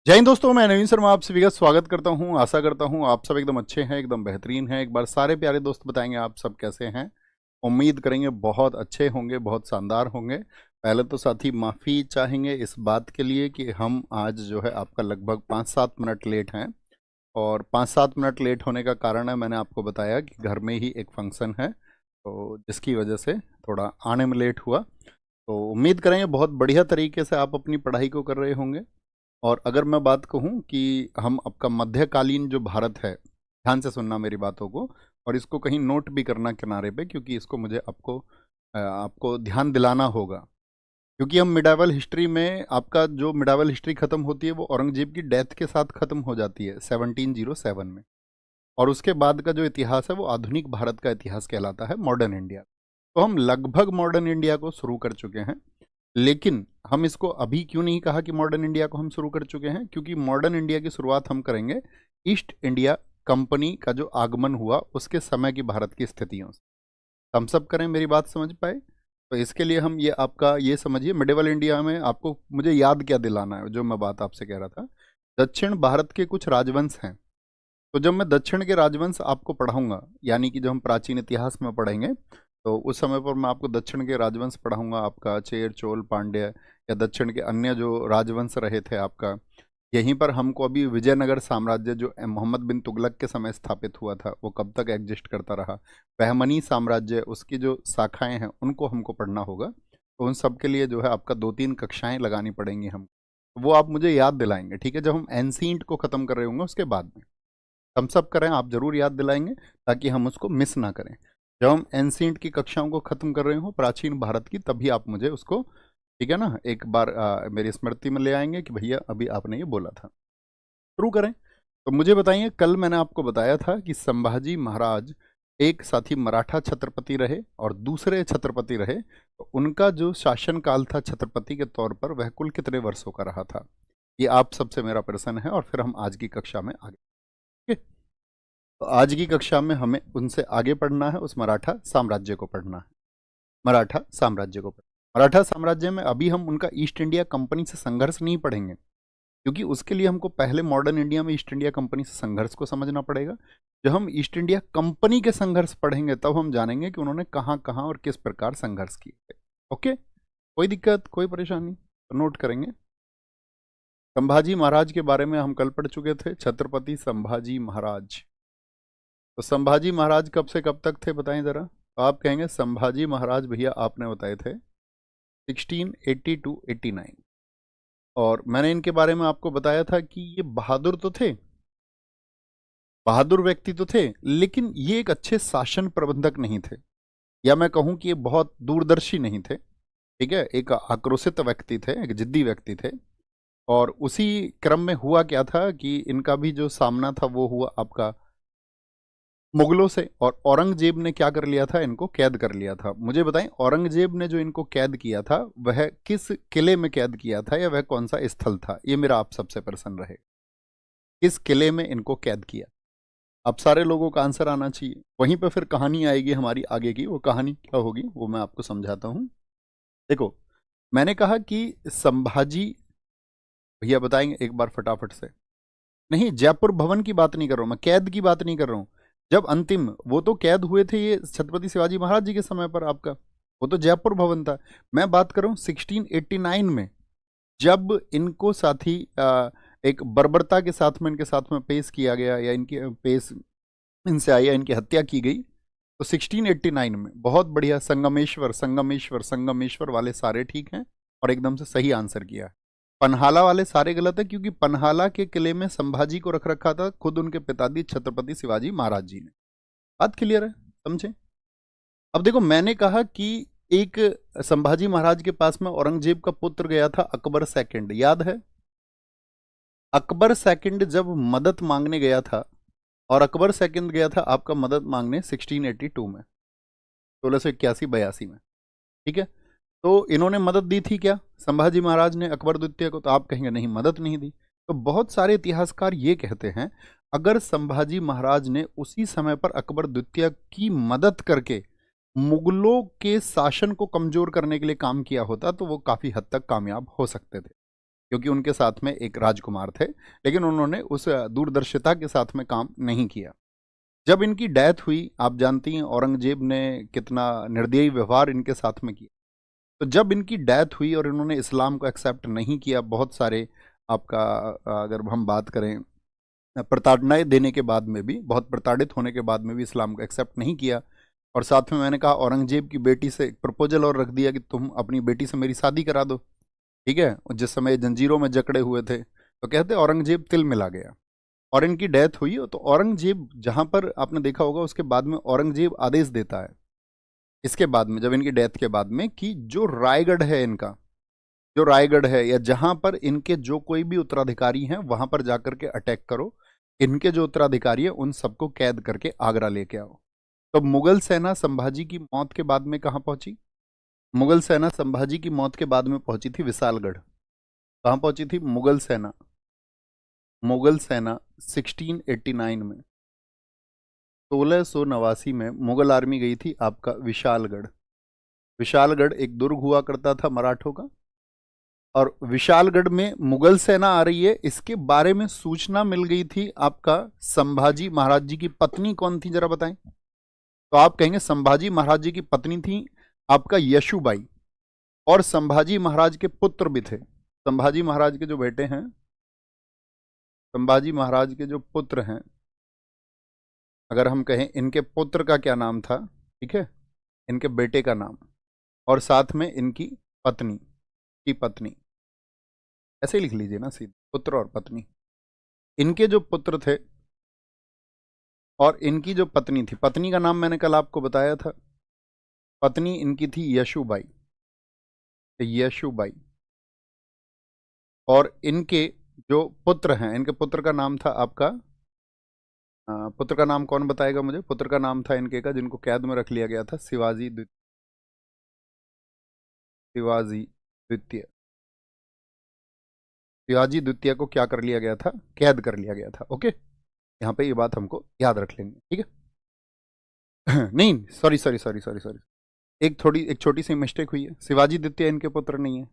जय हिंद दोस्तों, मैं नवीन शर्मा आप सभी का स्वागत करता हूं। आशा करता हूं आप सब एकदम अच्छे हैं, एकदम बेहतरीन हैं। एक बार सारे प्यारे दोस्त बताएंगे आप सब कैसे हैं। उम्मीद करेंगे बहुत अच्छे होंगे, बहुत शानदार होंगे। पहले तो साथी माफ़ी चाहेंगे इस बात के लिए कि हम आज जो है आपका लगभग 5-7 मिनट लेट हैं। और 5-7 मिनट लेट होने का कारण है, मैंने आपको बताया कि घर में ही एक फंक्शन है, तो जिसकी वजह से थोड़ा आने में लेट हुआ। तो उम्मीद करेंगे बहुत बढ़िया तरीके से आप अपनी पढ़ाई को कर रहे होंगे। और अगर मैं बात कहूँ कि हम आपका मध्यकालीन जो भारत है, ध्यान से सुनना मेरी बातों को, और इसको कहीं नोट भी करना किनारे पे, क्योंकि इसको मुझे आपको ध्यान दिलाना होगा। क्योंकि हम मिडावल हिस्ट्री में, आपका जो मिडावल हिस्ट्री ख़त्म होती है वो औरंगजेब की डेथ के साथ ख़त्म हो जाती है 1707 में। और उसके बाद का जो इतिहास है वो आधुनिक भारत का इतिहास कहलाता है, मॉडर्न इंडिया। तो हम लगभग मॉडर्न इंडिया को शुरू कर चुके हैं। लेकिन हम इसको अभी क्यों नहीं कहा कि मॉडर्न इंडिया को हम शुरू कर चुके हैं? क्योंकि मॉडर्न इंडिया की शुरुआत हम करेंगे ईस्ट इंडिया कंपनी का जो आगमन हुआ उसके समय की भारत की स्थितियों से। हम सब करें, मेरी बात समझ पाए? तो इसके लिए हम ये आपका ये समझिए, मिडिवल इंडिया में आपको मुझे याद क्या दिलाना है जो मैं बात आपसे कह रहा था। दक्षिण भारत के कुछ राजवंश हैं। तो जब मैं दक्षिण के राजवंश आपको पढ़ाऊंगा, यानी कि जब हम प्राचीन इतिहास में पढ़ेंगे, तो उस समय पर मैं आपको दक्षिण के राजवंश पढ़ाऊंगा, आपका चेर, चोल, पांड्य या दक्षिण के अन्य जो राजवंश रहे थे आपका। यहीं पर हमको अभी विजयनगर साम्राज्य जो मोहम्मद बिन तुगलक के समय स्थापित हुआ था वो कब तक एग्जिस्ट करता रहा, बहमनी साम्राज्य, उसकी जो शाखाएं हैं उनको हमको पढ़ना होगा। तो उन सब के लिए जो है आपका 2-3 कक्षाएं लगानी पड़ेंगी हम। वो आप मुझे याद दिलाएंगे, ठीक है? जब हम एंशिएंट को ख़त्म कर रहे होंगे उसके बाद में हम सब करें, आप जरूर याद दिलाएंगे ताकि हम उसको मिस ना करें। जब हम एंशिएंट की कक्षाओं को खत्म कर रहे हो प्राचीन भारत की, तभी आप मुझे उसको, ठीक है ना, एक बार मेरी स्मृति में ले आएंगे कि भैया अभी आपने ये बोला था। शुरू करें। तो मुझे बताइए, कल मैंने आपको बताया था कि संभाजी महाराज एक साथी मराठा छत्रपति रहे और दूसरे छत्रपति रहे, तो उनका जो शासनकाल था छत्रपति के तौर पर वह कुल कितने वर्षों का रहा था? ये आप सबसे मेरा प्रश्न है, और फिर हम आज की कक्षा में आगे। ठीक है? तो आज की कक्षा में हमें उनसे आगे पढ़ना है, उस मराठा साम्राज्य को पढ़ना है। मराठा साम्राज्य को पढ़ना। मराठा साम्राज्य में अभी हम उनका ईस्ट इंडिया कंपनी से संघर्ष नहीं पढ़ेंगे, क्योंकि उसके लिए हमको पहले मॉडर्न इंडिया में ईस्ट इंडिया कंपनी से संघर्ष को समझना पड़ेगा। जब हम ईस्ट इंडिया कंपनी के संघर्ष पढ़ेंगे तब हम जानेंगे कि उन्होंने कहाँ कहाँ और किस प्रकार संघर्ष किए थे। ओके, कोई दिक्कत, कोई परेशानी? तो नोट करेंगे। संभाजी महाराज के बारे में हम कल पढ़ चुके थे, छत्रपति संभाजी महाराज। तो संभाजी महाराज कब से कब तक थे बताएं जरा। तो आप कहेंगे संभाजी महाराज भैया आपने बताए थे 1680 to 89। और मैंने इनके बारे में आपको बताया था कि ये बहादुर तो थे, बहादुर व्यक्ति तो थे, लेकिन ये एक अच्छे शासन प्रबंधक नहीं थे, या मैं कहूं कि ये बहुत दूरदर्शी नहीं थे। ठीक है, एक आक्रोशित व्यक्ति थे, एक जिद्दी व्यक्ति थे। और उसी क्रम में हुआ क्या था कि इनका भी जो सामना था वो हुआ आपका मुगलों से, और औरंगजेब ने क्या कर लिया था, इनको कैद कर लिया था। मुझे बताएं, औरंगजेब ने जो इनको कैद किया था वह किस किले में कैद किया था, या वह कौन सा स्थल था? ये मेरा आप सबसे प्रश्न रहे। किस किले में इनको कैद किया? अब सारे लोगों का आंसर आना चाहिए। वहीं पर फिर कहानी आएगी हमारी आगे की, वो कहानी क्या होगी वो मैं आपको समझाता हूँ। देखो, मैंने कहा कि संभाजी भैया बताएंगे एक बार फटाफट से। नहीं, जयपुर भवन की बात नहीं कर रहा हूं मैं, कैद की बात नहीं कर रहा हूं। जब अंतिम वो तो कैद हुए थे ये छत्रपति शिवाजी महाराज जी के समय पर आपका, वो तो जयपुर भवन था। मैं बात कर रहा हूं 1689 में, जब इनको साथी एक बर्बरता के साथ में इनके साथ में पेश किया गया, या इनकी पेश इनसे आई, या इनकी हत्या की गई। तो 1689 में, बहुत बढ़िया, संगमेश्वर संगमेश्वर संगमेश्वर वाले सारे ठीक हैं और एकदम से सही आंसर किया है। पन्हाला वाले सारे गलत है, क्योंकि पन्हाला के किले में संभाजी को रख रखा था खुद उनके पिताजी छत्रपति शिवाजी महाराज जी ने। बात क्लियर है, समझे? अब देखो, मैंने कहा कि एक संभाजी महाराज के पास में औरंगजेब का पुत्र गया था अकबर सेकंड, याद है? अकबर सेकंड जब मदद मांगने गया था, और अकबर सेकंड गया था आपका मदद मांगने 1682 में, 1681-82 में। ठीक है, तो इन्होंने मदद दी थी क्या संभाजी महाराज ने अकबर द्वितीय को? तो आप कहेंगे नहीं, मदद नहीं दी। तो बहुत सारे इतिहासकार ये कहते हैं, अगर संभाजी महाराज ने उसी समय पर अकबर द्वितीय की मदद करके मुगलों के शासन को कमजोर करने के लिए काम किया होता तो वो काफी हद तक कामयाब हो सकते थे। क्योंकि उनके साथ में एक राजकुमार थे, लेकिन उन्होंने उस दूरदर्शिता के साथ में काम नहीं किया। जब इनकी डेथ हुई, आप जानती हैं औरंगजेब ने कितना निर्दयी व्यवहार इनके साथ में किया। तो जब इनकी डेथ हुई और इन्होंने इस्लाम को एक्सेप्ट नहीं किया, बहुत सारे आपका अगर हम बात करें प्रताड़नाएं देने के बाद में भी, बहुत प्रताड़ित होने के बाद में भी इस्लाम को एक्सेप्ट नहीं किया। और साथ में मैंने कहा औरंगजेब की बेटी से एक प्रपोजल और रख दिया कि तुम अपनी बेटी से मेरी शादी करा दो, ठीक है। और जिस समय जंजीरों में जकड़े हुए थे, तो कहते औरंगजेब तिल मिला गया और इनकी डेथ हुई। तो औरंगजेब, जहां पर आपने देखा होगा, उसके बाद में औरंगजेब आदेश देता है इसके बाद में, जब इनकी डेथ के बाद में, कि जो रायगढ़ है इनका, जो रायगढ़ है या जहां पर इनके जो कोई भी उत्तराधिकारी हैं, वहां पर जाकर के अटैक करो। इनके जो उत्तराधिकारी है उन सबको कैद करके आगरा लेके आओ। तो मुगल सेना संभाजी की मौत के बाद में कहां पहुंची? मुगल सेना संभाजी की मौत के बाद में पहुंची थी विशालगढ़। कहां पहुंची थी मुगल सेना? मुगल सेना 1689 में, 1689 में मुगल आर्मी गई थी आपका विशालगढ़। विशालगढ़ एक दुर्ग हुआ करता था मराठों का, और विशालगढ़ में मुगल सेना आ रही है, इसके बारे में सूचना मिल गई थी आपका संभाजी महाराज जी की पत्नी कौन थी, जरा बताएं। तो आप कहेंगे संभाजी महाराज जी की पत्नी थी आपका यशुबाई, और संभाजी महाराज के पुत्र भी थे। संभाजी महाराज के जो बेटे हैं, संभाजी महाराज के जो पुत्र हैं, अगर हम कहें इनके पुत्र का क्या नाम था, ठीक है, इनके बेटे का नाम, और साथ में इनकी पत्नी की पत्नी, ऐसे ही लिख लीजिए ना सीधे, पुत्र और पत्नी। इनके जो पुत्र थे और इनकी जो पत्नी थी, पत्नी का नाम मैंने कल आपको बताया था, पत्नी इनकी थी यशुबाई, यशुबाई। और इनके जो पुत्र हैं, इनके पुत्र का नाम था आपका, पुत्र का नाम कौन बताएगा मुझे? पुत्र का नाम था इनके का, जिनको कैद में रख लिया गया था, शिवाजी द्वितीय। शिवाजी द्वितीय, शिवाजी द्वितीय को क्या कर लिया गया था? कैद कर लिया गया था। ओके, यहाँ पे ये बात हमको याद रख लेंगे, ठीक है। नहीं, sorry sorry sorry sorry sorry, एक छोटी सी मिस्टेक हुई है। शिवाजी द्वितीय इनके पुत्र नहीं है,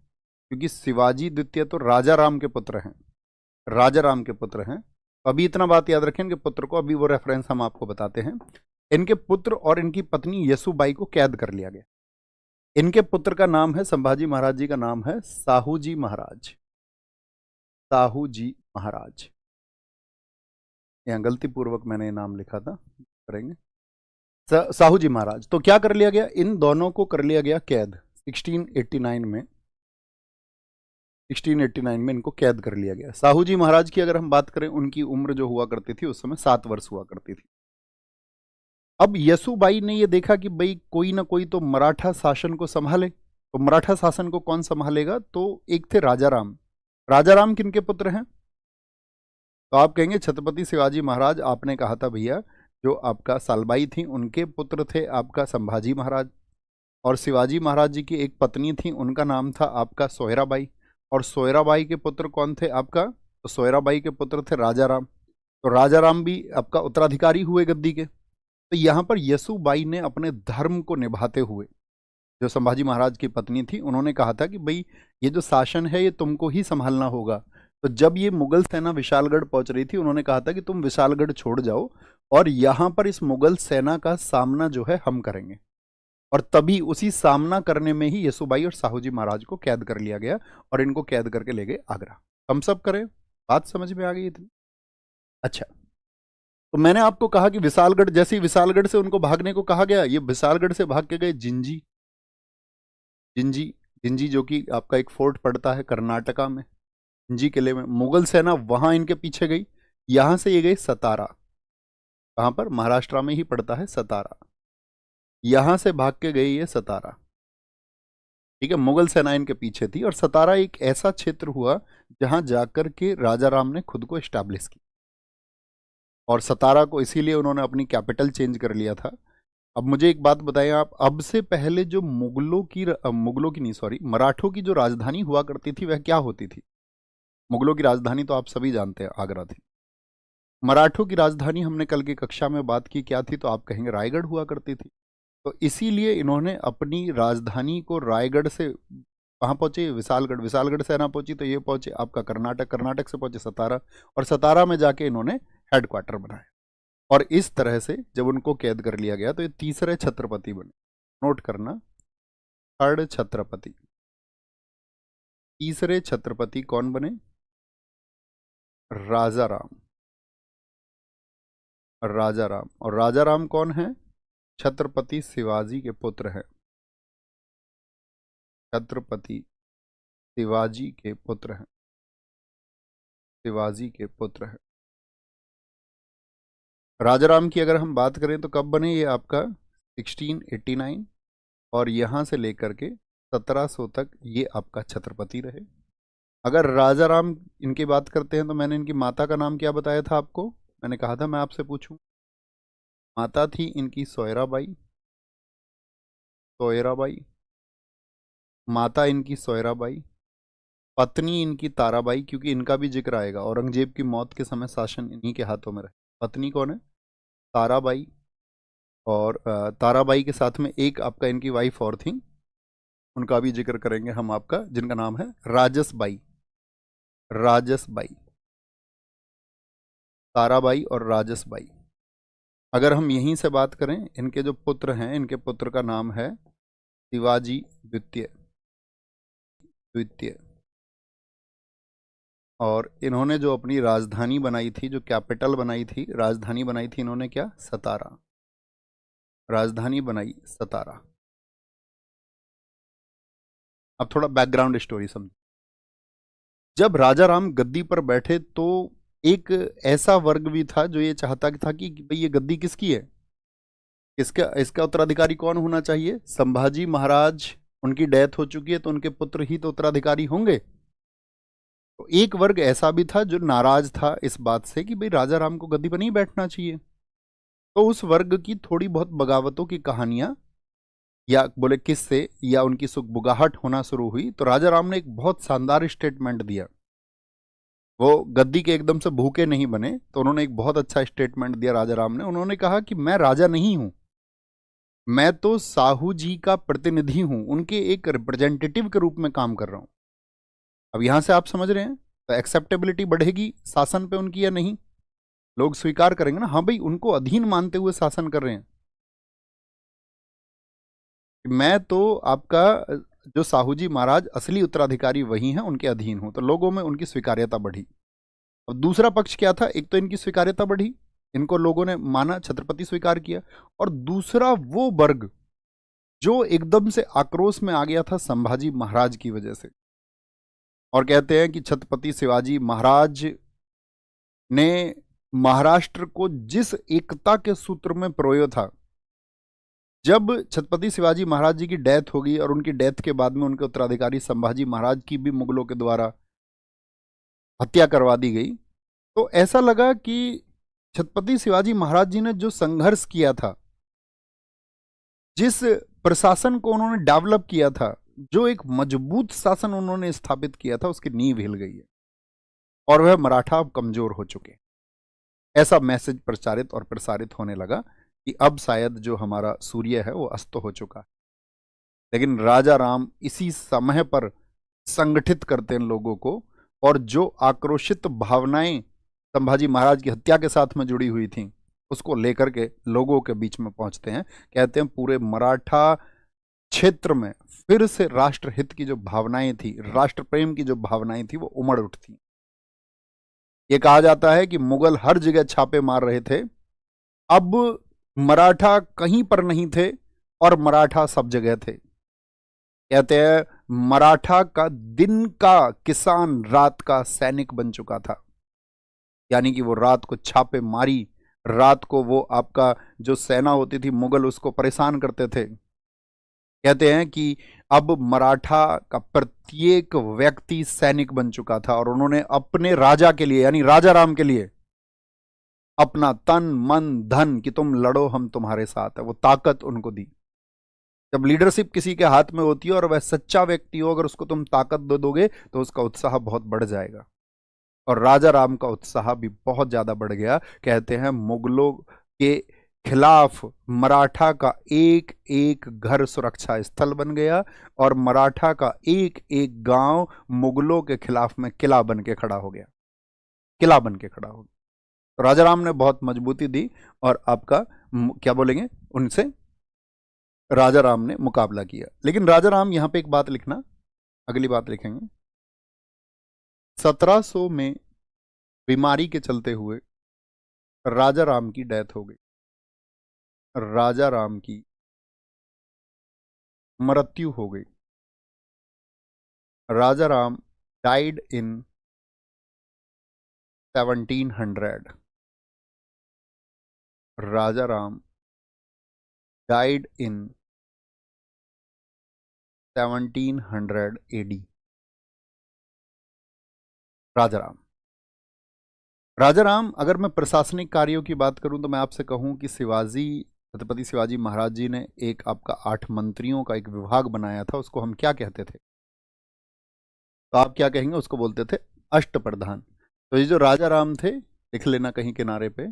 क्योंकि शिवाजी द्वितीय तो राजा राम के पुत्र हैं, राजा राम के पुत्र हैं। अभी इतना बात याद रखें इनके पुत्र को, अभी वो रेफरेंस हम आपको बताते हैं। इनके पुत्र और इनकी पत्नी यशुबाई को कैद कर लिया गया। इनके पुत्र का नाम है, संभाजी महाराज जी का नाम है साहू जी महाराज, साहू जी महाराज। यहाँ गलती पूर्वक मैंने नाम लिखा था, करेंगे साहू जी महाराज। तो क्या कर लिया गया? इन दोनों को कर लिया गया कैद 1689 में, 1689 में इनको कैद कर लिया गया। साहू जी महाराज की अगर हम बात करें, उनकी उम्र जो हुआ करती थी उस समय 7 वर्ष हुआ करती थी। अब यशुबाई ने ये देखा कि भाई कोई ना कोई तो मराठा शासन को संभाले। तो मराठा शासन को कौन संभालेगा? तो एक थे राजा राम। राजा राम किनके पुत्र हैं? तो आप कहेंगे छत्रपति शिवाजी महाराज। आपने कहा था भैया, जो आपका सालबाई थी उनके पुत्र थे आपका संभाजी महाराज, और शिवाजी महाराज जी की एक पत्नी थी, उनका नाम था आपका सोयराबाई। और सोयराबाई के पुत्र कौन थे आपका? तो सोयराबाई के पुत्र थे राजा राम। तो राजा राम भी आपका उत्तराधिकारी हुए गद्दी के। तो यहाँ पर यशुबाई ने अपने धर्म को निभाते हुए, जो संभाजी महाराज की पत्नी थी, उन्होंने कहा था कि भाई ये जो शासन है ये तुमको ही संभालना होगा। तो जब ये मुगल सेना विशालगढ़ पहुंच रही थी, उन्होंने कहा था कि तुम विशालगढ़ छोड़ जाओ और यहाँ पर इस मुगल सेना का सामना जो है हम करेंगे। और तभी उसी सामना करने में ही यशुबाई और साहूजी महाराज को कैद कर लिया गया और इनको कैद करके ले गए आगरा। हम सब करें, बात समझ में आ गई इतनी? अच्छा, तो मैंने आपको कहा कि विशालगढ़, जैसे ही विशालगढ़ से उनको भागने को कहा गया, ये विशालगढ़ से भाग के गए जिंजी। जिंजी, जिंजी जो कि आपका एक फोर्ट पड़ता है कर्नाटका में, जिंजी किले में। मुगल सेना वहां इनके पीछे गई। यहां से ये गए सतारा, कहां पर? महाराष्ट्र में ही पड़ता है सतारा। यहां से भाग के गए ये सतारा, ठीक है। मुगल सेना इनके पीछे थी और सतारा एक ऐसा क्षेत्र हुआ जहां जाकर के राजा राम ने खुद को एस्टैब्लिश किया। और सतारा को इसीलिए उन्होंने अपनी कैपिटल चेंज कर लिया था। अब मुझे एक बात बताएं आप, अब से पहले जो मुगलों की नहीं, सॉरी, मराठों की जो राजधानी हुआ करती थी वह क्या होती थी? मुगलों की राजधानी तो आप सभी जानते हैं आगरा थी। मराठों की राजधानी हमने कल की कक्षा में बात की क्या थी? तो आप कहेंगे रायगढ़ हुआ करती थी। तो इसीलिए इन्होंने अपनी राजधानी को रायगढ़ से कहाँ पहुंचे? विशालगढ़। विशालगढ़ सेना पहुंची तो ये पहुंचे आपका कर्नाटक, कर्नाटक से पहुंचे सतारा, और सतारा में जाके इन्होंने हेडक्वार्टर बनाया। और इस तरह से जब उनको कैद कर लिया गया तो ये तीसरे छत्रपति बने। नोट करना, थर्ड छत्रपति। तीसरे छत्रपति कौन बने? राजा राम। राजा राम। और राजा राम कौन है? छत्रपति शिवाजी के पुत्र हैं। छत्रपति शिवाजी के पुत्र हैं। शिवाजी के पुत्र हैं। राजा राम की अगर हम बात करें तो कब बने? ये आपका 1689, और यहां से लेकर के 1700 तक ये आपका छत्रपति रहे। अगर राजा राम इनकी बात करते हैं तो मैंने इनकी माता का नाम क्या बताया था आपको? मैंने कहा था मैं आपसे पूछूं। माता थी इनकी सोयराबाई। सोयराबाई, माता इनकी सोयराबाई, पत्नी इनकी ताराबाई, क्योंकि इनका भी जिक्र आएगा। औरंगजेब की मौत के समय शासन इन्हीं के हाथों में रहे। पत्नी कौन है? ताराबाई। और ताराबाई के साथ में एक आपका इनकी वाइफ और थी, उनका भी जिक्र करेंगे हम आपका, जिनका नाम है राजसबाई। राजसबाई, ताराबाई और राजसबाई। अगर हम यहीं से बात करें, इनके जो पुत्र हैं, इनके पुत्र का नाम है शिवाजी द्वितीय। द्वितीय। और इन्होंने जो अपनी राजधानी बनाई थी, जो कैपिटल बनाई थी, राजधानी बनाई थी इन्होंने क्या? सतारा। राजधानी बनाई सतारा। अब थोड़ा बैकग्राउंड स्टोरी समझ। जब राजा राम गद्दी पर बैठे तो एक ऐसा वर्ग भी था जो ये चाहता था कि भाई ये गद्दी किसकी है, इसका इसका उत्तराधिकारी कौन होना चाहिए? संभाजी महाराज, उनकी डेथ हो चुकी है तो उनके पुत्र ही तो उत्तराधिकारी होंगे। तो एक वर्ग ऐसा भी था जो नाराज था इस बात से कि भाई राजा राम को गद्दी पर नहीं बैठना चाहिए। तो उस वर्ग की थोड़ी बहुत बगावतों की कहानियां या बोले किससे या उनकी सुगबुगाहट होना शुरू हुई। तो राजा राम ने एक बहुत शानदार स्टेटमेंट दिया। वो गद्दी के एकदम से भूखे नहीं बने, तो उन्होंने एक बहुत अच्छा स्टेटमेंट दिया राजा राम ने। उन्होंने कहा कि मैं राजा नहीं हूं, मैं तो साहू जी का प्रतिनिधि हूं, उनके एक रिप्रेजेंटेटिव के रूप में काम कर रहा हूं। अब यहां से आप समझ रहे हैं तो एक्सेप्टेबिलिटी बढ़ेगी शासन पे उनकी या नहीं? लोग स्वीकार करेंगे ना, हाँ भाई उनको अधीन मानते हुए शासन कर रहे हैं। मैं तो आपका जो साहू जी महाराज असली उत्तराधिकारी वही हैं, उनके अधीन हूं। तो लोगों में उनकी स्वीकार्यता बढ़ी। अब दूसरा पक्ष क्या था? एक तो इनकी स्वीकार्यता बढ़ी, इनको लोगों ने माना, छत्रपति स्वीकार किया। और दूसरा वो वर्ग जो एकदम से आक्रोश में आ गया था संभाजी महाराज की वजह से। और कहते हैं कि छत्रपति शिवाजी महाराज ने महाराष्ट्र को जिस एकता के सूत्र में पिरोया था, जब छत्रपति शिवाजी महाराज जी की डेथ हो गई और उनकी डेथ के बाद में उनके उत्तराधिकारी संभाजी महाराज की भी मुगलों के द्वारा हत्या करवा दी गई, तो ऐसा लगा कि छत्रपति शिवाजी महाराज जी ने जो संघर्ष किया था, जिस प्रशासन को उन्होंने डेवलप किया था, जो एक मजबूत शासन उन्होंने स्थापित किया था, उसकी नींव हिल गई है और वह मराठा अब कमजोर हो चुके। ऐसा मैसेज प्रचारित और प्रसारित होने लगा कि अब शायद जो हमारा सूर्य है वो अस्त हो चुका है। लेकिन राजा राम इसी समय पर संगठित करते हैं लोगों को, और जो आक्रोशित भावनाएं संभाजी महाराज की हत्या के साथ में जुड़ी हुई थी उसको लेकर के लोगों के बीच में पहुंचते हैं। कहते हैं पूरे मराठा क्षेत्र में फिर से राष्ट्रहित की जो भावनाएं थी, राष्ट्र प्रेम की जो भावनाएं थी, वो उमड़ उठती। ये कहा जाता है कि मुगल हर जगह छापे मार रहे थे, अब मराठा कहीं पर नहीं थे और मराठा सब जगह थे। कहते हैं मराठा का दिन का किसान रात का सैनिक बन चुका था, यानी कि वो रात को छापे मारी, रात को वो आपका जो सेना होती थी मुगल उसको परेशान करते थे। कहते हैं कि अब मराठा का प्रत्येक व्यक्ति सैनिक बन चुका था और उन्होंने अपने राजा के लिए यानी राजा राम के लिए अपना तन मन धन कि तुम लड़ो हम तुम्हारे साथ है, वो ताकत उनको दी। जब लीडरशिप किसी के हाथ में होती है और वह सच्चा व्यक्ति हो, अगर उसको तुम ताकत दे दोगे तो उसका उत्साह बहुत बढ़ जाएगा। और राजा राम का उत्साह भी बहुत ज्यादा बढ़ गया। कहते हैं मुगलों के खिलाफ मराठा का एक एक घर सुरक्षा स्थल बन गया और मराठा का एक एक गांव मुगलों के खिलाफ में किला बन के खड़ा हो गया, किला बन के खड़ा हो गया। तो राजा राम ने बहुत मजबूती दी और आपका क्या बोलेंगे उनसे राजा राम ने मुकाबला किया। लेकिन राजा राम यहां पे एक बात लिखना, अगली बात लिखेंगे, 1700 में बीमारी के चलते हुए राजा राम की डेथ हो गई, राजा राम की मृत्यु हो गई। Raja Ram died in 1700, Raja Ram died in 1700 AD। Raja Ram, Raja Ram, अगर मैं प्रशासनिक कार्यों की बात करूं तो मैं आपसे कहूं कि छत्रपति शिवाजी महाराज जी ने एक आपका 8 मंत्रियों का एक विभाग बनाया था, उसको हम क्या कहते थे? तो आप क्या कहेंगे? उसको बोलते थे अष्टप्रधान। तो ये जो राजा राम थे, लिख लेना कहीं किनारे पे,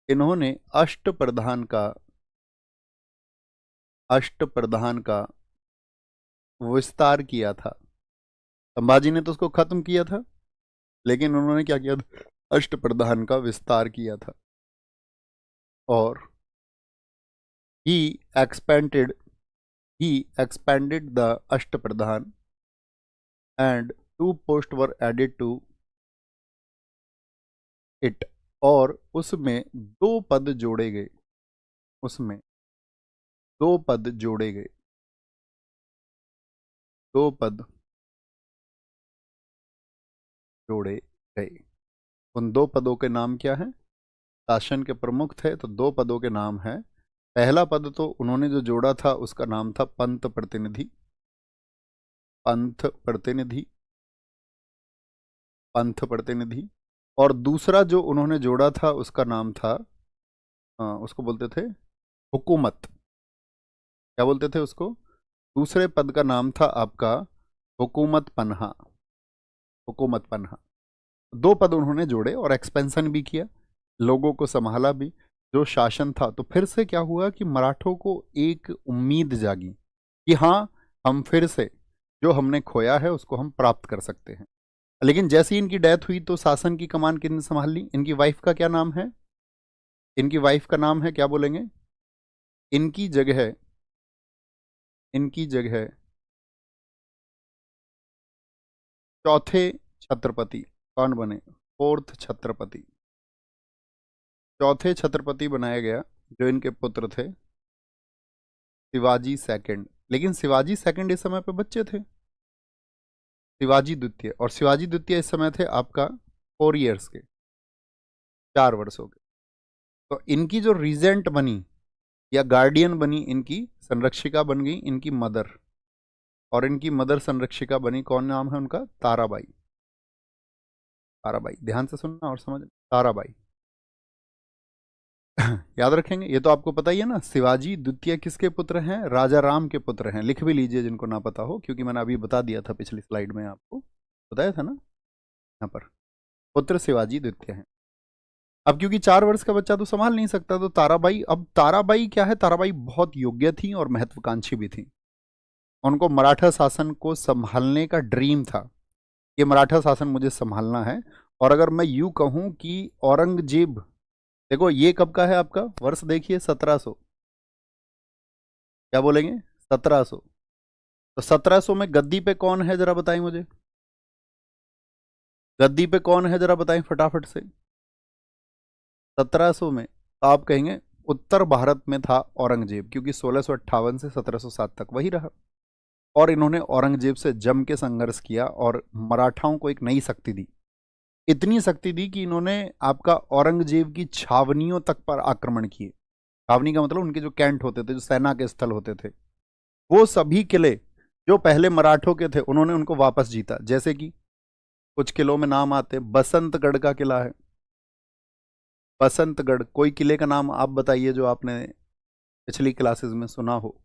इन्होंने अष्टप्रधान का विस्तार किया था। संभाजी ने तो उसको खत्म किया था, लेकिन उन्होंने क्या किया था? अष्टप्रधान का विस्तार किया था। और he expanded the Ashtapradhan and 2 posts were added to it। और उसमें 2 पद जोड़े गए, उसमें 2 पद जोड़े गए, 2 पद जोड़े गए। उन 2 पदों के नाम क्या हैं? शासन के प्रमुख थे तो 2 पदों के नाम हैं। पहला पद तो उन्होंने जो जोड़ा था उसका नाम था पंथ प्रतिनिधि, पंथ प्रतिनिधि, पंथ प्रतिनिधि। और दूसरा जो उन्होंने जोड़ा था उसका नाम था उसको बोलते थे हुकूमत। क्या बोलते थे उसको? दूसरे पद का नाम था आपका हुकूमत पन्हा, हुकूमत पन्हा। 2 पद उन्होंने जोड़े और एक्सपेंशन भी किया, लोगों को संभाला भी, जो शासन था। तो फिर से क्या हुआ कि मराठों को एक उम्मीद जागी कि हाँ, हम फिर से जो हमने खोया है उसको हम प्राप्त कर सकते हैं। लेकिन जैसे ही इनकी डेथ हुई तो शासन की कमान किसने संभाल ली? इनकी वाइफ का क्या नाम है? इनकी वाइफ का नाम है, क्या बोलेंगे? इनकी जगह, इनकी जगह चौथे छत्रपति कौन बने? 4th छत्रपति, चौथे छत्रपति बनाया गया, जो इनके पुत्र थे शिवाजी सेकंड। लेकिन शिवाजी सेकंड इस समय पे बच्चे थे, शिवाजी द्वितीय, और शिवाजी द्वितीय इस समय थे आपका 4 years के, 4 वर्षों के। तो इनकी जो रीजेंट बनी या गार्डियन बनी, इनकी संरक्षिका बन गई इनकी मदर, और इनकी मदर संरक्षिका बनी, कौन नाम है उनका? ताराबाई। ताराबाई, ध्यान से सुनना और समझ, ताराबाई। याद रखेंगे, ये तो आपको पता ही है ना। शिवाजी द्वितीय किसके पुत्र हैं? राजा राम के पुत्र हैं। लिख भी लीजिए जिनको ना पता हो, क्योंकि मैंने अभी बता दिया था, पिछली स्लाइड में आपको बताया था ना, यहाँ पर पुत्र शिवाजी द्वितीय हैं। अब क्योंकि 4 वर्ष का बच्चा तो संभाल नहीं सकता, तो ताराबाई, अब ताराबाई क्या है? ताराबाई बहुत योग्य थी और महत्वाकांक्षी भी थी। उनको मराठा शासन को संभालने का ड्रीम था, ये मराठा शासन मुझे संभालना है। और अगर मैं यूं कहूं कि औरंगजेब, देखो ये कब का है आपका वर्ष? देखिए 1700, क्या बोलेंगे? 1700। तो 1700 में गद्दी पे कौन है, जरा बताएं मुझे, गद्दी पे कौन है जरा बताएं फटाफट से। 1700 में तो आप कहेंगे उत्तर भारत में था औरंगजेब, क्योंकि 1658 से 1707 तक वही रहा। और इन्होंने औरंगजेब से जम के संघर्ष किया और मराठाओं को एक नई शक्ति दी, इतनी शक्ति दी कि इन्होंने आपका औरंगजेब की छावनियों तक पर आक्रमण किए। छावनी का मतलब उनके जो कैंट होते थे, जो सेना के स्थल होते थे, वो सभी किले जो पहले मराठों के थे उन्होंने उनको वापस जीता। जैसे कि कुछ किलों में नाम आते, बसंतगढ़ का किला है, बसंतगढ़। कोई किले का नाम आप बताइए जो आपने पिछली क्लासेस में सुना हो।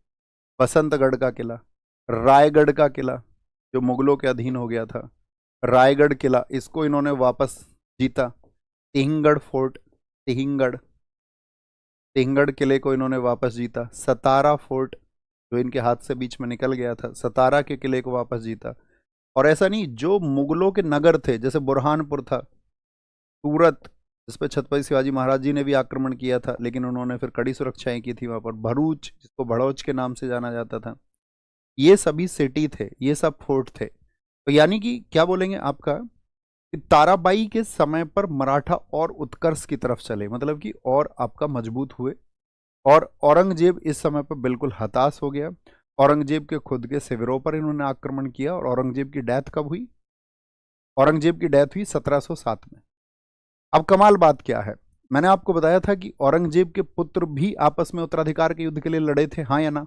बसंतगढ़ का किला, रायगढ़ का किला जो मुगलों के अधीन हो गया था, रायगढ़ किला, इसको इन्होंने वापस जीता। तिहिंगढ़ फोर्ट, तिहिंगढ़, सिंहगढ़ किले को इन्होंने वापस जीता, सतारा फोर्ट जो इनके हाथ से बीच में निकल गया था, सतारा के किले को वापस जीता। और ऐसा नहीं, जो मुगलों के नगर थे जैसे बुरहानपुर था, सूरत जिस पे छत्रपति शिवाजी महाराज जी ने भी आक्रमण किया था, लेकिन उन्होंने फिर कड़ी सुरक्षाएं की थी वहां पर, भरूच जिसको भड़ौच के नाम से जाना जाता था, ये सभी सिटी थे, ये सब फोर्ट थे। तो यानी कि क्या बोलेंगे आपका कि ताराबाई के समय पर मराठा और उत्कर्ष की तरफ चले, मतलब कि और आपका मजबूत हुए। और औरंगजेब इस समय पर बिल्कुल हताश हो गया। औरंगजेब के खुद के शिविरों पर इन्होंने आक्रमण किया। और औरंगजेब की डेथ कब हुई? औरंगजेब की डेथ हुई 1707 में। अब कमाल बात क्या है, मैंने आपको बताया था कि औरंगजेब के पुत्र भी आपस में उत्तराधिकार के युद्ध के लिए लड़े थे, हाँ या ना?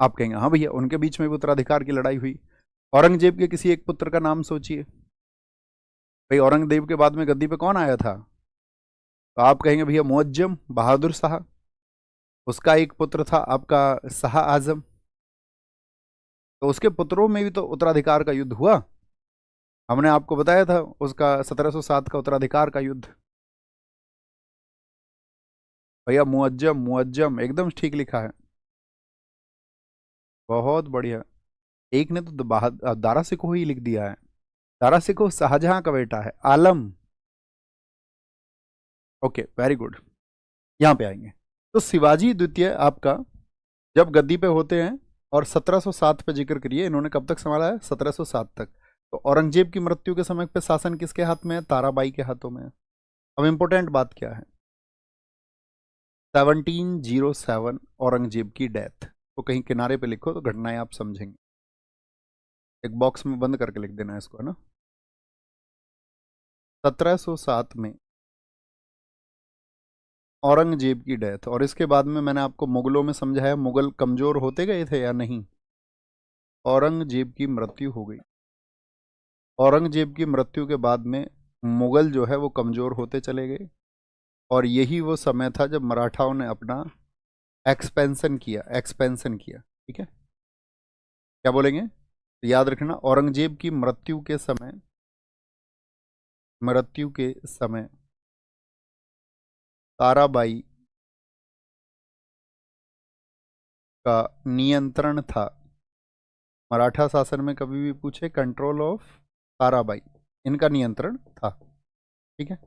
आप कहेंगे हाँ भैया, उनके बीच में भी उत्तराधिकार की लड़ाई हुई। औरंगजेब के किसी एक पुत्र का नाम सोचिए भाई, औरंगजेब के बाद में गद्दी पे कौन आया था? तो आप कहेंगे भैया मुअज्जम बहादुर शाह, उसका एक पुत्र था आपका शाह आजम। तो उसके पुत्रों में भी तो उत्तराधिकार का युद्ध हुआ, हमने आपको बताया था उसका 1707 का उत्तराधिकार का युद्ध। भैया मुअज्जम, मुअज्जम एकदम ठीक लिखा है, बहुत बढ़िया। एक ने तो दारा सिकोह ही लिख दिया है। दारा सिकोह शाहजहां का बेटा है, आलम। Okay very good. यहां पे आएंगे तो शिवाजी द्वितीय आपका जब गद्दी पे होते हैं, और 1707 पे जिक्र करिए, इन्होंने कब तक संभाला है? 1707 तक। तो औरंगजेब की मृत्यु के समय पे शासन किसके हाथ में है? ताराबाई के हाथों में है। अब इंपॉर्टेंट बात क्या है, 1707 औरंगजेब की डेथ, तो कहीं किनारे पे लिखो तो घटनाएं आप समझेंगे। एक बॉक्स में बंद करके लिख देना इसको, है ना। 1707 में औरंगजेब की डेथ, और इसके बाद में मैंने आपको मुगलों में समझाया मुगल कमजोर होते गए थे या नहीं। औरंगजेब की मृत्यु हो गई। औरंगजेब की मृत्यु के बाद में मुगल जो है वो कमजोर होते चले गए, और यही वो समय था जब मराठाओं ने अपना एक्सपेंशन किया, एक्सपेंशन किया। ठीक है, क्या बोलेंगे तो याद रखना, औरंगजेब की मृत्यु के समय, मृत्यु के समय ताराबाई का नियंत्रण था, मराठा शासन में कभी भी पूछे, कंट्रोल ऑफ ताराबाई, इनका नियंत्रण था। ठीक है,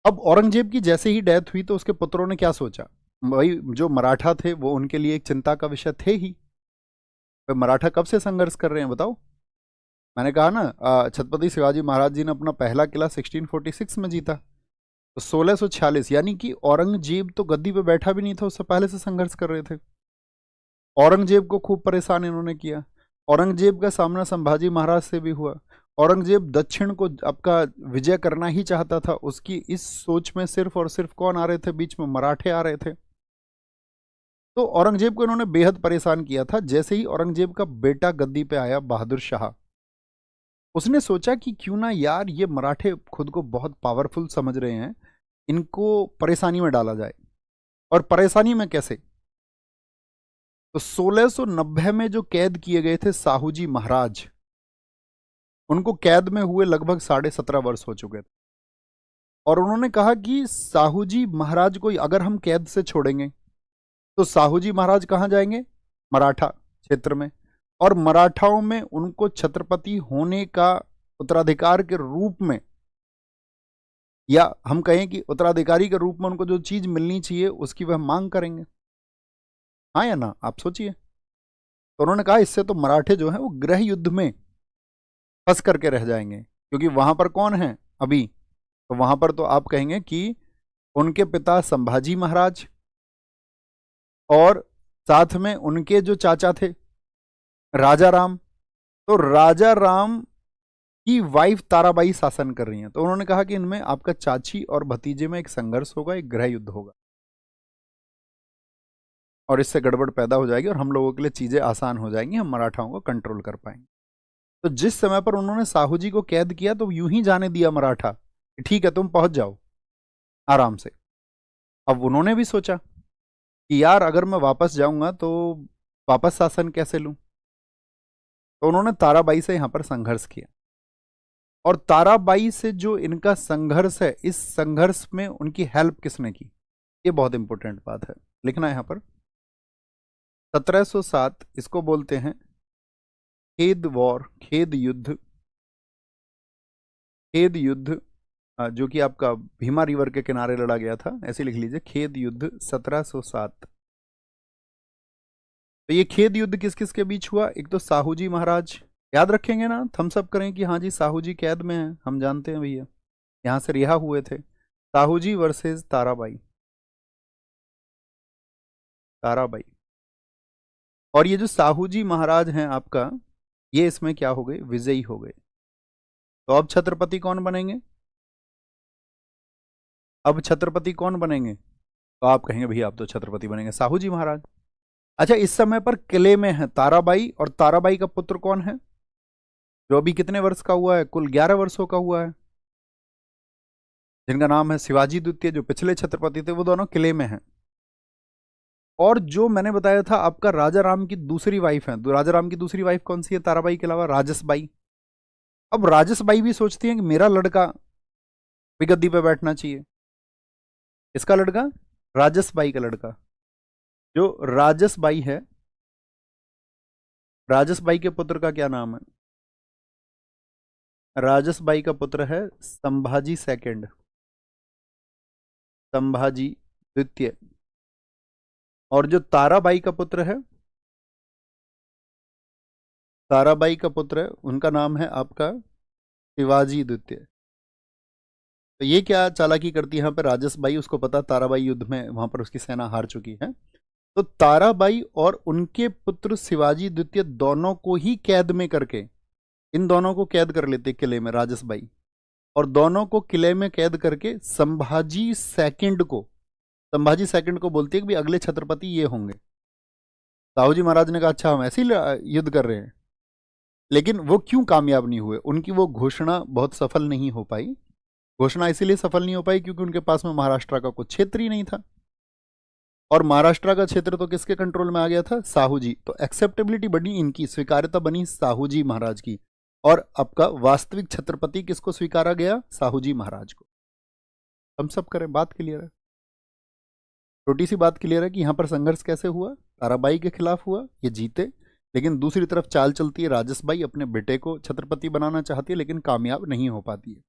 अब औरंगजेब की जैसे ही डेथ हुई तो उसके पुत्रों ने क्या सोचा, भाई जो मराठा थे वो उनके लिए एक चिंता का विषय थे ही। तो मराठा कब से संघर्ष कर रहे हैं बताओ? मैंने कहा ना, छत्रपति शिवाजी महाराज जी ने अपना पहला किला 1646 में जीता, तो 1646, यानी कि औरंगजेब तो गद्दी पे बैठा भी नहीं था, उससे पहले से संघर्ष कर रहे थे। औरंगजेब को खूब परेशान इन्होंने किया। औरंगजेब का सामना संभाजी महाराज से भी हुआ। औरंगजेब दक्षिण को आपका विजय करना ही चाहता था, उसकी इस सोच में सिर्फ और सिर्फ कौन आ रहे थे बीच में? मराठे आ रहे थे। तो औरंगजेब को इन्होंने बेहद परेशान किया था। जैसे ही औरंगजेब का बेटा गद्दी पे आया बहादुर शाह, उसने सोचा कि क्यों ना यार ये मराठे खुद को बहुत पावरफुल समझ रहे हैं, इनको परेशानी में डाला जाए। और परेशानी में कैसे? तो 1690 में जो कैद किए गए थे साहूजी महाराज, उनको कैद में हुए लगभग 17.5 वर्ष हो चुके थे। और उन्होंने कहा कि साहूजी महाराज को अगर हम कैद से छोड़ेंगे तो साहूजी महाराज कहाँ जाएंगे? मराठा क्षेत्र में। और मराठाओं में उनको छत्रपति होने का उत्तराधिकार के रूप में, या हम कहें कि उत्तराधिकारी के रूप में उनको जो चीज मिलनी चाहिए उसकी वह मांग करेंगे, हाँ या ना? आप सोचिए। तो उन्होंने कहा इससे तो मराठे जो है वो गृह युद्ध में फंस करके रह जाएंगे, क्योंकि वहां पर कौन है अभी? तो वहां पर तो आप कहेंगे कि उनके पिता संभाजी महाराज, और साथ में उनके जो चाचा थे राजा राम, तो राजा राम की वाइफ ताराबाई शासन कर रही हैं। तो उन्होंने कहा कि इनमें आपका चाची और भतीजे में एक संघर्ष होगा, एक गृह युद्ध होगा, और इससे गड़बड़ पैदा हो जाएगी और हम लोगों के लिए चीजें आसान हो जाएंगी, हम मराठाओं को कंट्रोल कर पाएंगे। तो जिस समय पर उन्होंने साहू जी को कैद किया तो यूं ही जाने दिया मराठा कि ठीक है तुम पहुंच जाओ आराम से। अब उन्होंने भी सोचा कि यार अगर मैं वापस जाऊंगा तो वापस शासन कैसे लूं, तो उन्होंने ताराबाई से यहां पर संघर्ष किया। और ताराबाई से जो इनका संघर्ष है, इस संघर्ष में उनकी हेल्प किसने की, ये बहुत इंपॉर्टेंट बात है, लिखना है यहां पर। 1707 इसको बोलते हैं खेद वॉर, खेद युद्ध, खेद युद्ध, जो कि आपका भीमा रिवर के किनारे लड़ा गया था, ऐसे लिख लीजिए खेद युद्ध 1707। तो ये खेद युद्ध किस किस के बीच हुआ, एक तो साहू जी महाराज, याद रखेंगे ना, थम्स अप करें कि हाँ जी साहू जी कैद में हैं, हम जानते हैं भैया, यहाँ से रिहा हुए थे। साहू जी वर्सेस ताराबाई, ताराबाई। और ये जो साहू जी महाराज हैं आपका, ये इसमें क्या हो गए, विजयी हो गए। तो अब छत्रपति कौन बनेंगे, अब छत्रपति कौन बनेंगे, तो आप कहेंगे भैया आप तो छत्रपति बनेंगे साहू जी महाराज। अच्छा, इस समय पर किले में है ताराबाई, और ताराबाई का पुत्र कौन है, जो अभी कितने वर्ष का हुआ है, कुल 11 वर्षों का हुआ है, जिनका नाम है शिवाजी द्वितीय, जो पिछले छत्रपति थे, वो दोनों किले में हैं। और जो मैंने बताया था आपका राजा राम की दूसरी वाइफ है, राजा राम की दूसरी वाइफ कौन सी है ताराबाई के अलावा, राजसबाई। अब राजसबाई भी सोचती है कि मेरा लड़का भी गद्दी पे बैठना चाहिए, इसका लड़का, राजसबाई का लड़का, जो राजसबाई है, राजसबाई के पुत्र का क्या नाम है, राजसबाई का पुत्र है संभाजी सेकंड, संभाजी द्वितीय। और जो ताराबाई का पुत्र है, ताराबाई का पुत्र है, उनका नाम है आपका शिवाजी द्वितीय। तो ये क्या चालाकी करती है यहाँ पे राजसबाई, उसको पता ताराबाई युद्ध में वहां पर उसकी सेना हार चुकी है, तो ताराबाई और उनके पुत्र शिवाजी द्वितीय दोनों को ही कैद में करके, इन दोनों को कैद कर लेते किले में राजसबाई, और दोनों को किले में कैद करके संभाजी सेकंड को, संभाजी सेकंड को बोलती है कि अगले छत्रपति ये होंगे। साहू जी महाराज ने कहा अच्छा हम ऐसे ही युद्ध कर रहे हैं, लेकिन वो क्यों कामयाब नहीं हुए, उनकी वो घोषणा बहुत सफल नहीं हो पाई। घोषणा इसीलिए सफल नहीं हो पाई क्योंकि उनके पास में महाराष्ट्र का कुछ क्षेत्र ही नहीं था, और महाराष्ट्र का क्षेत्र तो किसके कंट्रोल में आ गया था, साहू जी। तो एक्सेप्टेबिलिटी बनी इनकी, स्वीकार्यता बनी साहू जी महाराज की, और आपका वास्तविक छत्रपति किसको स्वीकारा गया, साहू जी महाराज को। हम सब करें, बात क्लियर है, छोटी सी बात क्लियर है कि यहां पर संघर्ष कैसे हुआ, ताराबाई के खिलाफ हुआ, ये जीते, लेकिन दूसरी तरफ चाल चलती है, राजसबाई अपने बेटे को छत्रपति बनाना चाहती है लेकिन कामयाब नहीं हो पाती है।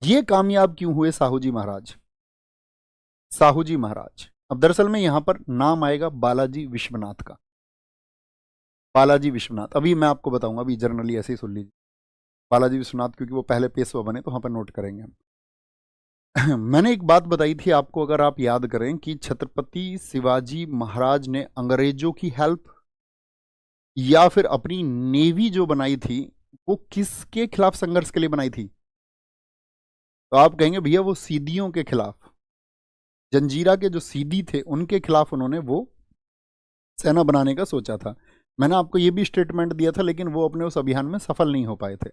ये कामयाब क्यों हुए साहू जी महाराज, साहू जी महाराज। अब दरअसल में यहां पर नाम आएगा बालाजी विश्वनाथ का, बालाजी विश्वनाथ, अभी मैं आपको बताऊंगा, अभी जर्नली ऐसे ही सुन लीजिए, बालाजी विश्वनाथ, क्योंकि वो पहले पेशवा बने तो वहां पर नोट करेंगे हम। मैंने एक बात बताई थी आपको, अगर आप याद करें, कि छत्रपति शिवाजी महाराज ने अंग्रेजों की हेल्प या फिर अपनी नेवी जो बनाई थी वो किसके खिलाफ संघर्ष के लिए बनाई थी, तो आप कहेंगे भैया वो सीदियों के खिलाफ, जंजीरा के जो सीदी थे उनके खिलाफ उन्होंने वो सेना बनाने का सोचा था। मैंने आपको ये भी स्टेटमेंट दिया था, लेकिन वो अपने उस अभियान में सफल नहीं हो पाए थे।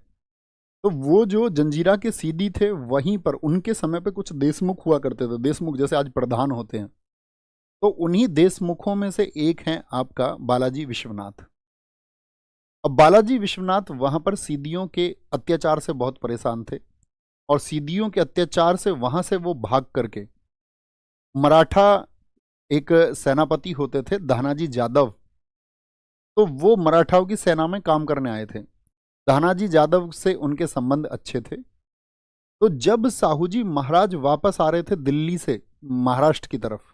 तो वो जो जंजीरा के सीदी थे, वहीं पर उनके समय पे कुछ देशमुख हुआ करते थे, देशमुख जैसे आज प्रधान होते हैं, तो उन्हीं देशमुखों में से एक हैं आपका बालाजी विश्वनाथ। अब बालाजी विश्वनाथ वहां पर सीदियों के अत्याचार से बहुत परेशान थे, और सीदियों के अत्याचार से वहां से वो भाग करके मराठा एक सेनापति होते थे दानाजी जादव, तो वो मराठाओं की सेना में काम करने आए थे। दानाजी जादव से उनके संबंध अच्छे थे। तो जब साहू जी महाराज वापस आ रहे थे दिल्ली से महाराष्ट्र की तरफ,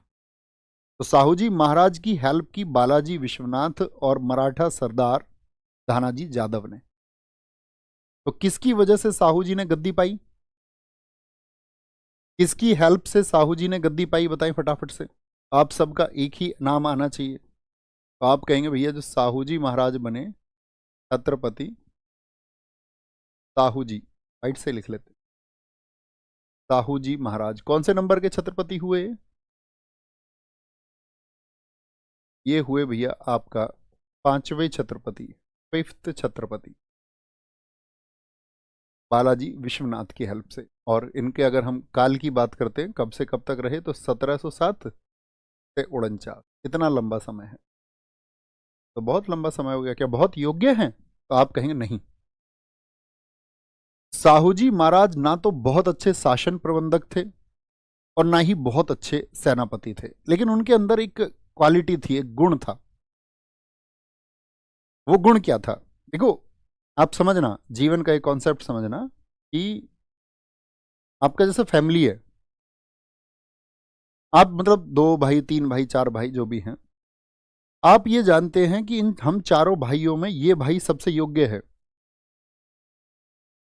तो साहू जी महाराज की हेल्प की बालाजी विश्वनाथ और मराठा सरदार दानाजी जादव ने। तो किसकी वजह से साहू जी ने गद्दी पाई, किसकी हेल्प से साहू जी ने गद्दी पाई, बताएं फटाफट से। आप सबका एक ही नाम आना चाहिए। तो आप कहेंगे भैया जो साहू जी महाराज बने छत्रपति साहू जी, राइट से लिख लेते, साहू जी महाराज कौन से नंबर के छत्रपति हुए, ये हुए भैया आपका 5वें छत्रपति, 5th छत्रपति, बालाजी विश्वनाथ की हेल्प से। और इनके अगर हम काल की बात करते हैं कब से कब तक रहे, तो 1707 से 49, इतना लंबा समय है। तो बहुत लंबा समय हो गया, क्या बहुत योग्य हैं, तो आप कहेंगे नहीं, साहू जी महाराज ना तो बहुत अच्छे शासन प्रबंधक थे और ना ही बहुत अच्छे सेनापति थे, लेकिन उनके अंदर एक क्वालिटी थी, एक गुण था। वो गुण क्या था? देखो, आप समझना, जीवन का एक कॉन्सेप्ट समझना कि आपका जैसे फैमिली है, आप मतलब दो भाई, तीन भाई, चार भाई जो भी हैं, आप ये जानते हैं कि इन हम चारों भाइयों में ये भाई सबसे योग्य है,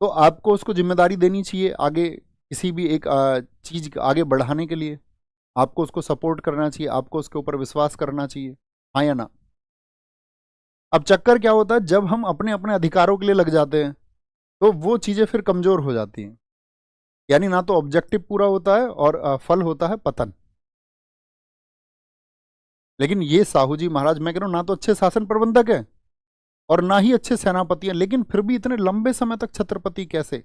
तो आपको उसको जिम्मेदारी देनी चाहिए आगे किसी भी एक चीज आगे बढ़ाने के लिए। आपको उसको सपोर्ट करना चाहिए, आपको उसके ऊपर विश्वास करना चाहिए, हाँ या ना? अब चक्कर क्या होता है, जब हम अपने अपने अधिकारों के लिए लग जाते हैं तो वो चीजें फिर कमजोर हो जाती हैं, यानी ना तो ऑब्जेक्टिव पूरा होता है और फल होता है पतन। लेकिन ये साहू जी महाराज, मैं कह रहा हूं, ना तो अच्छे शासन प्रबंधक है और ना ही अच्छे सेनापति हैं, लेकिन फिर भी इतने लंबे समय तक छत्रपति कैसे?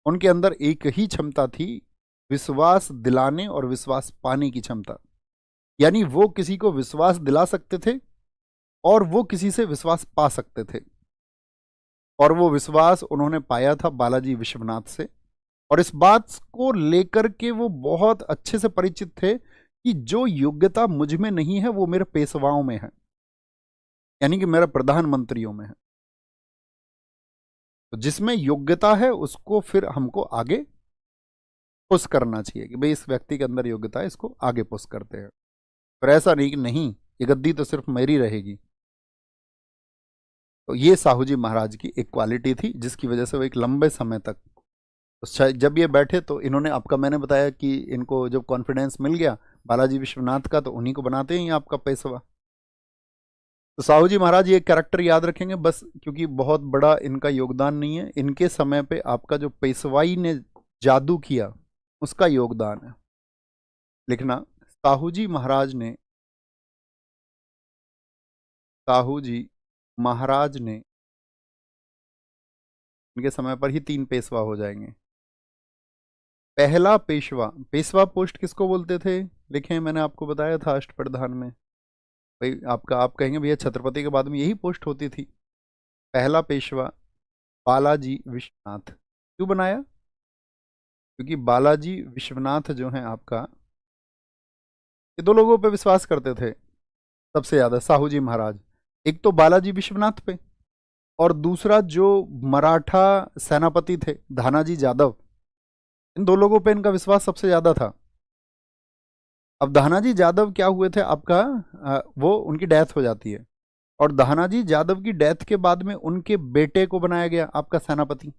उनके अंदर एक ही क्षमता थी, विश्वास दिलाने और विश्वास पाने की क्षमता। यानी वो किसी को विश्वास दिला सकते थे और वो किसी से विश्वास पा सकते थे, और वो विश्वास उन्होंने पाया था बालाजी विश्वनाथ से। और इस बात को लेकर के वो बहुत अच्छे से परिचित थे कि जो योग्यता मुझ में नहीं है वो मेरे पेशवाओं में है, यानी कि मेरे प्रधानमंत्रियों में है। तो जिसमें योग्यता है उसको फिर हमको आगे पुश करना चाहिए कि भाई इस व्यक्ति के अंदर योग्यता है, इसको आगे पुश करते हैं। पर ऐसा नहीं कि नहीं, ये गद्दी तो सिर्फ मेरी रहेगी। तो ये साहू जी महाराज की एक क्वालिटी थी जिसकी वजह से वो एक लंबे समय तक, तो शायद जब ये बैठे तो इन्होंने आपका, मैंने बताया कि इनको जब कॉन्फिडेंस मिल गया बालाजी विश्वनाथ का, तो उन्हीं को बनाते हैं आपका पेशवा। तो साहू जी महाराज ये कैरेक्टर याद रखेंगे बस, क्योंकि बहुत बड़ा इनका योगदान नहीं है, इनके समय पे आपका जो पेशवाई ने जादू किया उसका योगदान है। लिखना, साहू जी महाराज ने, साहू जी महाराज ने, इनके समय पर ही तीन पेशवा हो जाएंगे। पहला पेशवा, पेशवा पोस्ट किसको बोलते थे? लिखे, मैंने आपको बताया था अष्टप्रधान में। भाई आपका, आप कहेंगे भैया छत्रपति के बाद में यही पोस्ट होती थी। पहला पेशवा बालाजी विश्वनाथ। क्यों बनाया? क्योंकि बालाजी विश्वनाथ जो है आपका, ये दो लोगों पे विश्वास करते थे सबसे ज्यादा, साहू जी महाराज। एक तो बालाजी विश्वनाथ पे, और दूसरा जो मराठा सेनापति थे धानाजी जादव, इन दो लोगों पे इनका विश्वास सबसे ज्यादा था। अब धानाजी जादव क्या हुए थे आपका, वो उनकी डेथ हो जाती है, और धानाजी जादव की डेथ के बाद में उनके बेटे को बनाया गया आपका सेनापति।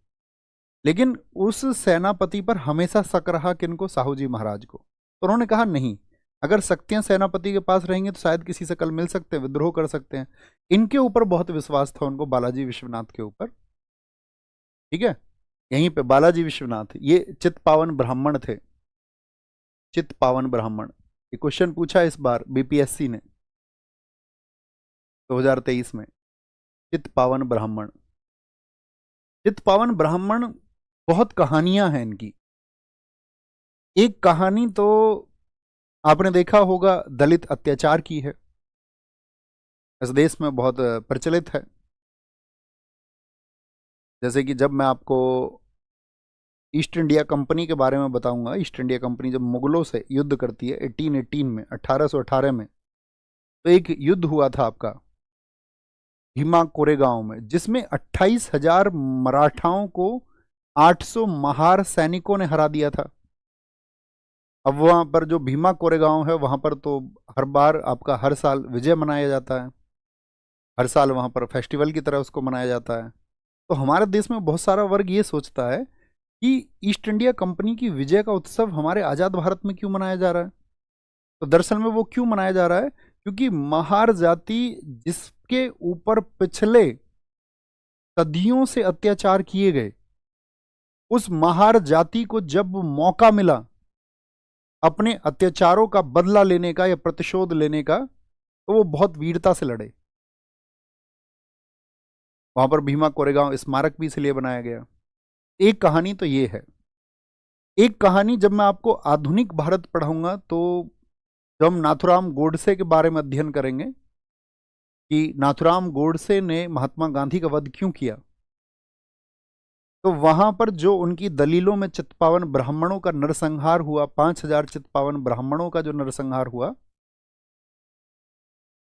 लेकिन उस सेनापति पर हमेशा शक रहा किनको? साहू जी महाराज को। तो उन्होंने कहा नहीं, अगर शक्तियां सेनापति के पास रहेंगी तो शायद किसी से कल मिल सकते हैं, विद्रोह कर सकते हैं। इनके ऊपर बहुत विश्वास था उनको, बालाजी विश्वनाथ के ऊपर। ठीक है, यहीं पे बालाजी विश्वनाथ ये चित पावन ब्राह्मण थे। चित पावन ब्राह्मण, ये क्वेश्चन पूछा इस बार बीपीएससी ने 2023 में। चित पावन ब्राह्मण, चित पावन ब्राह्मण, बहुत कहानियां हैं इनकी। एक कहानी तो आपने देखा होगा, दलित अत्याचार की है, इस देश में बहुत प्रचलित है। जैसे कि जब मैं आपको ईस्ट इंडिया कंपनी के बारे में बताऊंगा, ईस्ट इंडिया कंपनी जब मुगलों से युद्ध करती है 1818 में, 1818 में, तो एक युद्ध हुआ था आपका भीमा कोरेगांव में, जिसमें 28,000 मराठाओं को 800 महार सैनिकों ने हरा दिया था। अब वहां पर जो भीमा कोरेगांव है वहां पर तो हर बार आपका हर साल विजय मनाया जाता है, हर साल वहां पर फेस्टिवल की तरह उसको मनाया जाता है। तो हमारे देश में बहुत सारा वर्ग ये सोचता है कि ईस्ट इंडिया कंपनी की विजय का उत्सव हमारे आजाद भारत में क्यों मनाया जा रहा है। तो दरअसल में वो क्यों मनाया जा रहा है, क्योंकि महार जाति जिसके ऊपर पिछले सदियों से अत्याचार किए गए, उस महार जाति को जब मौका मिला अपने अत्याचारों का बदला लेने का या प्रतिशोध लेने का, तो वो बहुत वीरता से लड़े। वहां पर भीमा कोरेगांव स्मारक भी इसलिए बनाया गया। एक कहानी तो ये है। एक कहानी जब मैं आपको आधुनिक भारत पढ़ाऊंगा तो जब हम नाथुराम गोडसे के बारे में अध्ययन करेंगे कि नाथुराम गोडसे ने महात्मा गांधी का वध क्यों किया, तो वहां पर जो उनकी दलीलों में चित्पावन ब्राह्मणों का नरसंहार हुआ, 5,000 चित्पावन ब्राह्मणों का जो नरसंहार हुआ,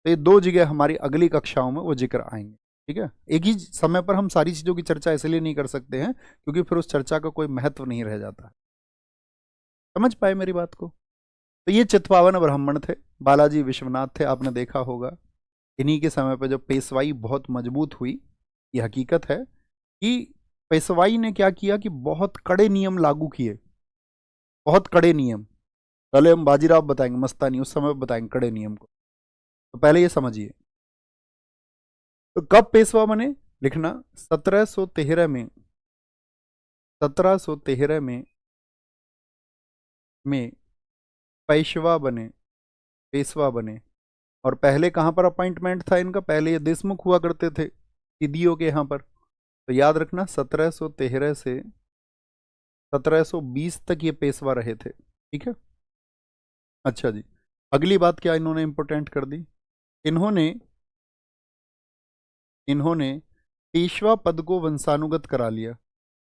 तो ये 2 जगह हमारी अगली कक्षाओं में वो जिक्र आएंगे। ठीक है, एक ही समय पर हम सारी चीजों की चर्चा इसलिए नहीं कर सकते हैं क्योंकि फिर उस चर्चा का कोई महत्व नहीं रह जाता। समझ पाए मेरी बात को? तो ये चित्पावन ब्राह्मण थे, बालाजी विश्वनाथ थे, आपने देखा होगा। इन्हीं के समय पर जब पेशवाई बहुत मजबूत हुई, ये हकीकत है कि पेशवाई ने क्या किया कि बहुत कड़े नियम लागू किए, बहुत कड़े नियम। पहले हम बाजीराव बताएंगे, मस्तानी उस समय बताएंगे कड़े नियम को, तो पहले ये समझिए। तो कब पेशवा बने, लिखना 1713 में, 1713 में पेशवा बने, पेशवा बने। और पहले कहां पर अपॉइंटमेंट था इनका? पहले ये देशमुख हुआ करते थे सीडीओ के यहां पर। तो याद रखना 1713 से 1720 तक ये पेशवा रहे थे। ठीक है, अच्छा जी, अगली बात क्या इन्होंने इंपोर्टेंट कर दी, इन्होंने पेशवा पद को वंशानुगत करा लिया।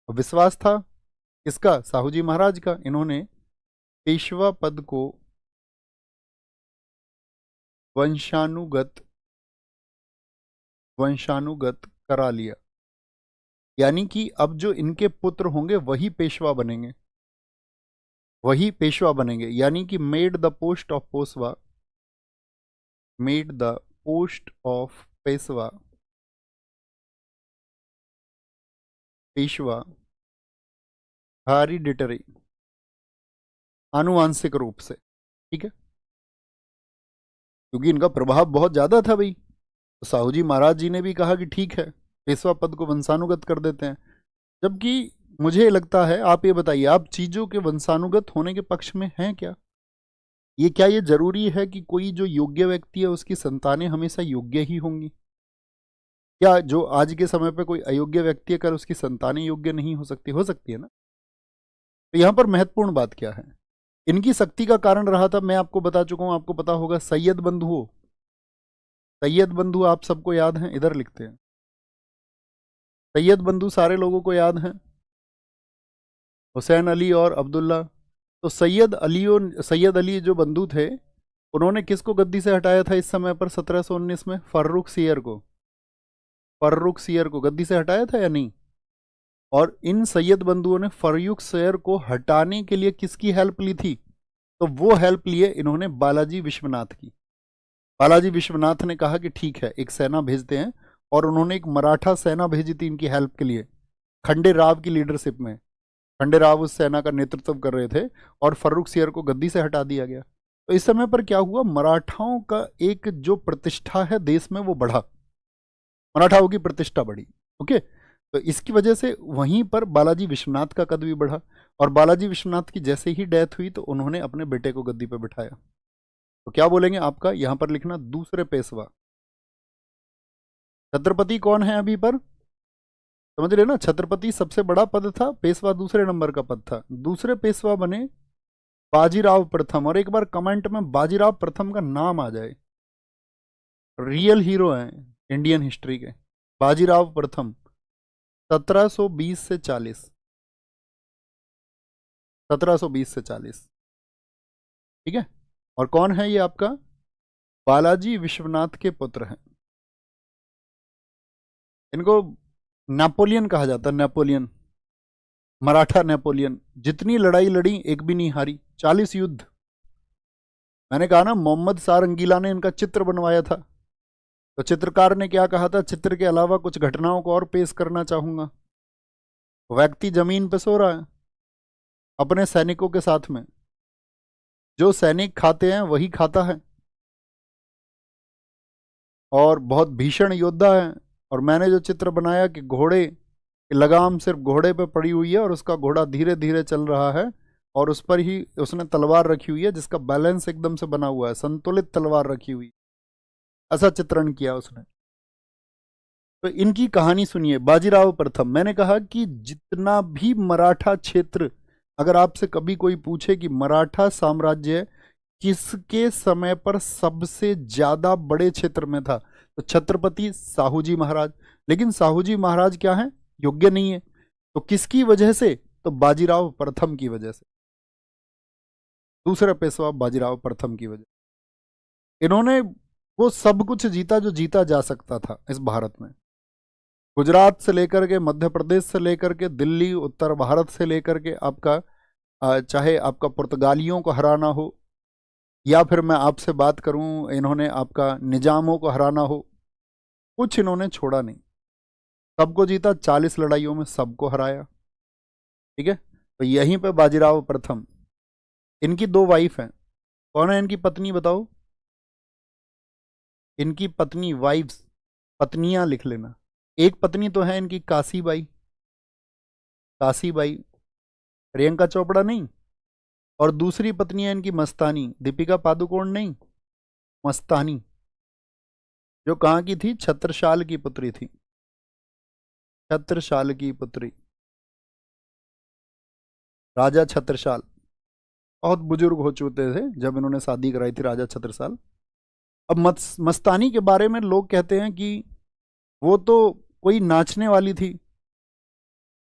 विश्वास था किसका? साहू जी महाराज का। इन्होंने पेशवा पद को वंशानुगत करा लिया, यानी कि अब जो इनके पुत्र होंगे वही पेशवा बनेंगे, वही पेशवा बनेंगे। यानी कि made the post of Peshwa, made the post of Peshwa hereditary, आनुवांशिक रूप से। ठीक है, क्योंकि इनका प्रभाव बहुत ज्यादा था भाई। तो साहू जी महाराज जी ने भी कहा कि ठीक है, पेशवा पद को वंशानुगत कर देते हैं। जबकि मुझे लगता है, आप ये बताइए, आप चीजों के वंशानुगत होने के पक्ष में हैं क्या? क्या ये जरूरी है कि कोई जो योग्य व्यक्ति है उसकी संतानें हमेशा योग्य ही होंगी? क्या जो आज के समय पे कोई अयोग्य व्यक्ति है, कर उसकी संतानें योग्य नहीं हो सकती? हो सकती है ना। तो यहां पर महत्वपूर्ण बात क्या है, इनकी शक्ति का कारण रहा था, मैं आपको बता चुका हूं, आपको पता होगा, सैयद बंधुओं। सैयद बंधु आप सबको याद हैं, इधर लिखते हैं, सैयद बंधु सारे लोगों को याद हैं, हुसैन अली और अब्दुल्ला। तो सैयद अली जो बंधु थे, उन्होंने किसको गद्दी से हटाया था इस समय पर 1719 में? फर्रुख सियर को, फर्रुख सियर को गद्दी से हटाया था या नहीं? और इन सैयद बंधुओं ने फर्रुख सियर को हटाने के लिए किसकी हेल्प ली थी? तो वो हेल्प लिए इन्होंने बालाजी विश्वनाथ की। बालाजी विश्वनाथ ने कहा कि ठीक है, एक सेना भेजते हैं, और उन्होंने एक मराठा सेना भेजी थी इनकी हेल्प के लिए, खंडे राव की लीडरशिप में। खंडे राव उस सेना का नेतृत्व कर रहे थे और फर्रुख सियर को गद्दी से हटा दिया गया। तो इस समय पर क्या हुआ, मराठाओं का एक जो प्रतिष्ठा है देश में वो बढ़ा, मराठाओं की प्रतिष्ठा बढ़ी। ओके, तो इसकी वजह से वहीं पर बालाजी विश्वनाथ का कद भी बढ़ा, और बालाजी विश्वनाथ की जैसे ही डेथ हुई तो उन्होंने अपने बेटे को गद्दी पर बिठाया। तो क्या बोलेंगे आपका यहां पर लिखना, दूसरे पेशवा। छत्रपति कौन है अभी पर? समझ रहे ना, छत्रपति सबसे बड़ा पद था, पेशवा दूसरे नंबर का पद था। दूसरे पेशवा बने बाजीराव प्रथम। और एक बार कमेंट में बाजीराव प्रथम का नाम आ जाए, रियल हीरो हैं इंडियन हिस्ट्री के। बाजीराव प्रथम 1720 से 40, 1720 से 40। ठीक है, और कौन है ये आपका? बालाजी विश्वनाथ के पुत्र हैं। इनको नेपोलियन कहा जाता है, नेपोलियन, मराठा नेपोलियन। जितनी लड़ाई लड़ी एक भी नहीं हारी, 40 युद्ध। मैंने कहा ना, मोहम्मद शाह रंगीला ने इनका चित्र बनवाया था, तो चित्रकार ने क्या कहा था, चित्र के अलावा कुछ घटनाओं को और पेश करना चाहूंगा। व्यक्ति जमीन पे सो रहा है अपने सैनिकों के साथ में, जो सैनिक खाते हैं वही खाता है, और बहुत भीषण योद्धा है। और मैंने जो चित्र बनाया कि घोड़े की लगाम सिर्फ घोड़े पे पड़ी हुई है और उसका घोड़ा धीरे धीरे चल रहा है, और उस पर ही उसने तलवार रखी हुई है जिसका बैलेंस एकदम से बना हुआ है, संतुलित तलवार रखी हुई, ऐसा चित्रण किया उसने। तो इनकी कहानी सुनिए, बाजीराव प्रथम। मैंने कहा कि जितना भी मराठा क्षेत्र, अगर आपसे कभी कोई पूछे कि मराठा साम्राज्य किसके समय पर सबसे ज्यादा बड़े क्षेत्र में था, तो छत्रपति साहू जी महाराज। लेकिन साहू जी महाराज क्या है? योग्य नहीं है। तो किसकी वजह से? तो बाजीराव प्रथम की वजह से, दूसरा पेशवा बाजीराव प्रथम की वजह। इन्होंने वो सब कुछ जीता जो जीता जा सकता था इस भारत में। गुजरात से लेकर के, मध्य प्रदेश से लेकर के, दिल्ली, उत्तर भारत से लेकर के आपका चाहे आपका पुर्तगालियों को हराना हो, या फिर मैं आपसे बात करूं इन्होंने आपका निजामों को हराना हो, कुछ इन्होंने छोड़ा नहीं, सबको जीता। 40 लड़ाइयों में सबको हराया। ठीक है, तो यहीं पे बाजीराव प्रथम। इनकी 2 वाइफ हैं। कौन है इनकी पत्नी बताओ? इनकी पत्नी, वाइफ्स, पत्नियां लिख लेना। एक पत्नी तो है इनकी काशीबाई, काशीबाई, प्रियंका चोपड़ा नहीं। और दूसरी पत्नी है इनकी मस्तानी, दीपिका पादुकोण नहीं, मस्तानी, जो कहाँ की थी? छत्रसाल की पुत्री थी, छत्रसाल की पुत्री, राजा छत्रसाल। बहुत बुजुर्ग हो चुके थे जब इन्होंने शादी कराई थी, राजा छत्रसाल। अब मस्तानी के बारे में लोग कहते हैं कि वो तो कोई नाचने वाली थी,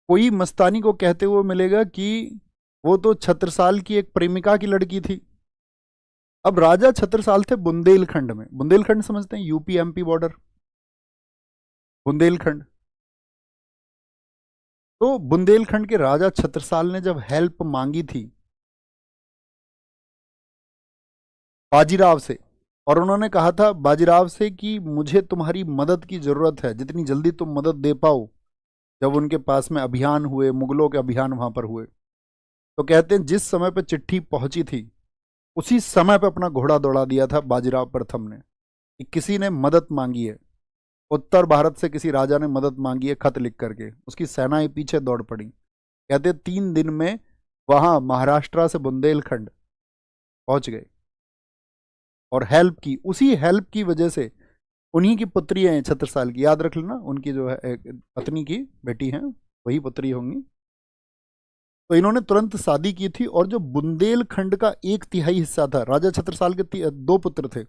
कोई मस्तानी को कहते हुए मिलेगा कि वो तो छत्रसाल की एक प्रेमिका की लड़की थी। अब राजा छत्रसाल थे बुंदेलखंड में, बुंदेलखंड समझते हैं, यूपी एमपी बॉर्डर, बुंदेलखंड। तो बुंदेलखंड के राजा छत्रसाल ने जब हेल्प मांगी थी बाजीराव से, और उन्होंने कहा था बाजीराव से कि मुझे तुम्हारी मदद की जरूरत है, जितनी जल्दी तुम मदद दे पाओ। जब उनके पास में अभियान हुए, मुगलों के अभियान वहां पर हुए, तो कहते हैं जिस समय पर चिट्ठी पहुंची थी उसी समय पर अपना घोड़ा दौड़ा दिया था बाजीराव प्रथम ने, कि किसी ने मदद मांगी है, उत्तर भारत से किसी राजा ने मदद मांगी है, खत लिख करके उसकी सेनाएं पीछे दौड़ पड़ी। कहते 3 दिन में वहां महाराष्ट्र से बुंदेलखंड पहुंच गए और हेल्प की। उसी हेल्प की वजह से उन्हीं की पुत्री हैं छत्रसाल की, याद रख लेना, उनकी जो है पत्नी की बेटी हैं वही पुत्री होंगी। तो इन्होंने तुरंत शादी की थी, और जो बुंदेलखंड का 1/3 हिस्सा था, राजा छत्रसाल के 2 पुत्र थे।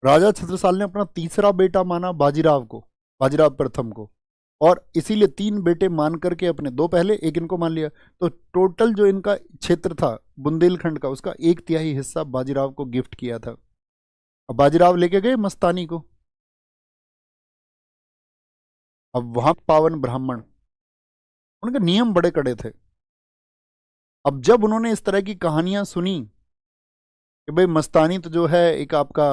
राजा छत्रसाल ने अपना तीसरा बेटा माना बाजीराव को, बाजीराव प्रथम को, और इसीलिए 3 बेटे मान करके अपने 2 पहले, एक इनको मान लिया। तो टोटल जो इनका क्षेत्र था बुंदेलखंड का, उसका 1/3 हिस्सा बाजीराव को गिफ्ट किया था। अब बाजीराव लेके गए मस्तानी को। अब वहां पावन ब्राह्मण, उनके नियम बड़े कड़े थे। अब जब उन्होंने इस तरह की कहानियां सुनी कि भाई मस्तानी तो जो है एक आपका,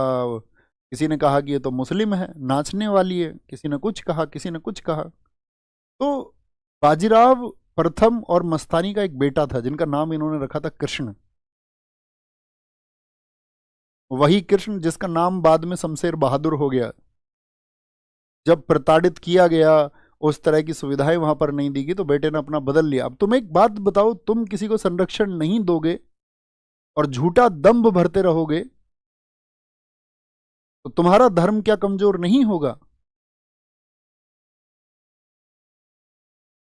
किसी ने कहा कि ये तो मुस्लिम है, नाचने वाली है, किसी ने कुछ कहा, किसी ने कुछ कहा। तो बाजीराव प्रथम और मस्तानी का एक बेटा था जिनका नाम इन्होंने रखा था कृष्ण। वही कृष्ण जिसका नाम बाद में शमशेर बहादुर हो गया। जब प्रताड़ित किया गया, उस तरह की सुविधाएं वहां पर नहीं दी गई, तो बेटे ने अपना बदल लिया। अब तुम एक बात बताओ, तुम किसी को संरक्षण नहीं दोगे और झूठा दंभ भरते रहोगे, तो तुम्हारा धर्म क्या कमजोर नहीं होगा?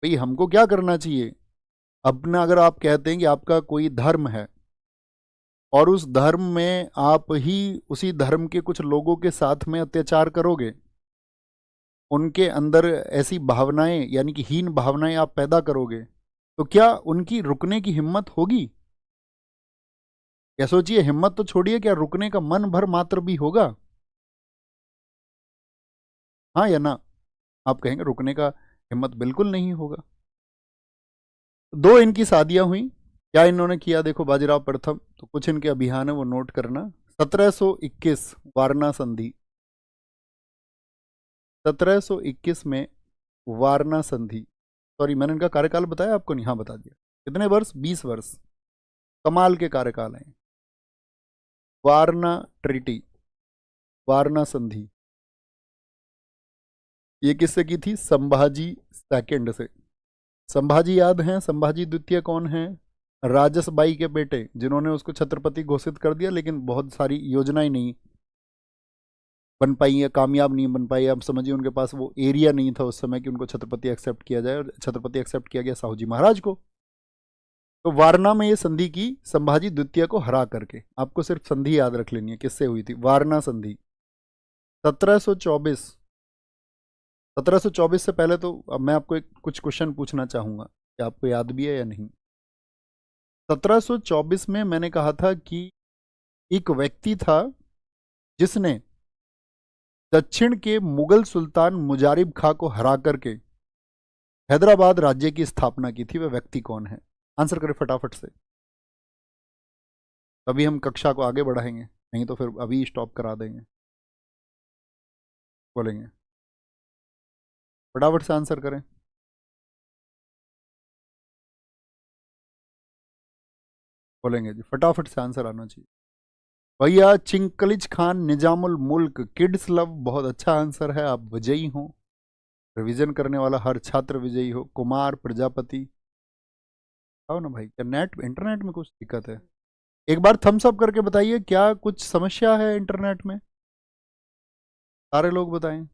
भाई हमको क्या करना चाहिए? अपना, अगर आप कहते हैं कि आपका कोई धर्म है और उस धर्म में आप ही उसी धर्म के कुछ लोगों के साथ में अत्याचार करोगे, उनके अंदर ऐसी भावनाएं यानी कि हीन भावनाएं आप पैदा करोगे, तो क्या उनकी रुकने की हिम्मत होगी? क्या सोचिए, हिम्मत तो छोड़िए, क्या रुकने का मन भर मात्र भी होगा? हाँ या ना? आप कहेंगे रुकने का हिम्मत बिल्कुल नहीं होगा। 2 इनकी शादियां हुई। क्या इन्होंने किया देखो बाजीराव प्रथम, तो कुछ इनके अभियान है वो नोट करना। 1721 वारना संधि, 1721 में वारना संधि। सॉरी, मैंने इनका कार्यकाल बताया आपको? नहीं, हाँ बता दिया। कितने वर्ष? 20 वर्ष। कमाल के कार्यकाल हैं। वारना ट्रीटी, वारना संधि, ये किससे की थी? संभाजी सेकंड से। संभाजी याद हैं? संभाजी द्वितीय कौन है? राजस बाई के बेटे, जिन्होंने उसको छत्रपति घोषित कर दिया, लेकिन बहुत सारी योजनाएं नहीं बन पाई है, कामयाब नहीं बन पाई। अब समझिए उनके पास वो एरिया नहीं था उस समय कि उनको छत्रपति एक्सेप्ट किया जाए, और छत्रपति एक्सेप्ट किया गया साहू जी महाराज को। तो वारना में ये संधि की संभाजी द्वितीय को हरा करके। आपको सिर्फ संधि याद रख लेनी है किससे हुई थी। वारना संधि 1724 1724 से पहले तो अब मैं आपको एक कुछ क्वेश्चन पूछना चाहूंगा कि आपको याद भी है या नहीं। 1724 में मैंने कहा था कि एक व्यक्ति था जिसने दक्षिण के मुगल सुल्तान मुजारिब खां को हरा करके हैदराबाद राज्य की स्थापना की थी। वह व्यक्ति कौन है? आंसर करें फटाफट से, तभी हम कक्षा को आगे बढ़ाएंगे, नहीं तो फिर अभी स्टॉप करा देंगे। बोलेंगे फटाफट से आंसर करें। बोलेंगे जी, फटाफट से आंसर आना चाहिए भैया। चिंकलिज खान निजामुल मुल्क, किड्स लव, बहुत अच्छा आंसर है। आप विजयी हो, रिवीजन करने वाला हर छात्र विजयी हो। कुमार प्रजापति, आओ ना भाई, क्या नेट इंटरनेट में कुछ दिक्कत है? एक बार थम्स अप करके बताइए, क्या कुछ समस्या है इंटरनेट में? सारे लोग बताएं।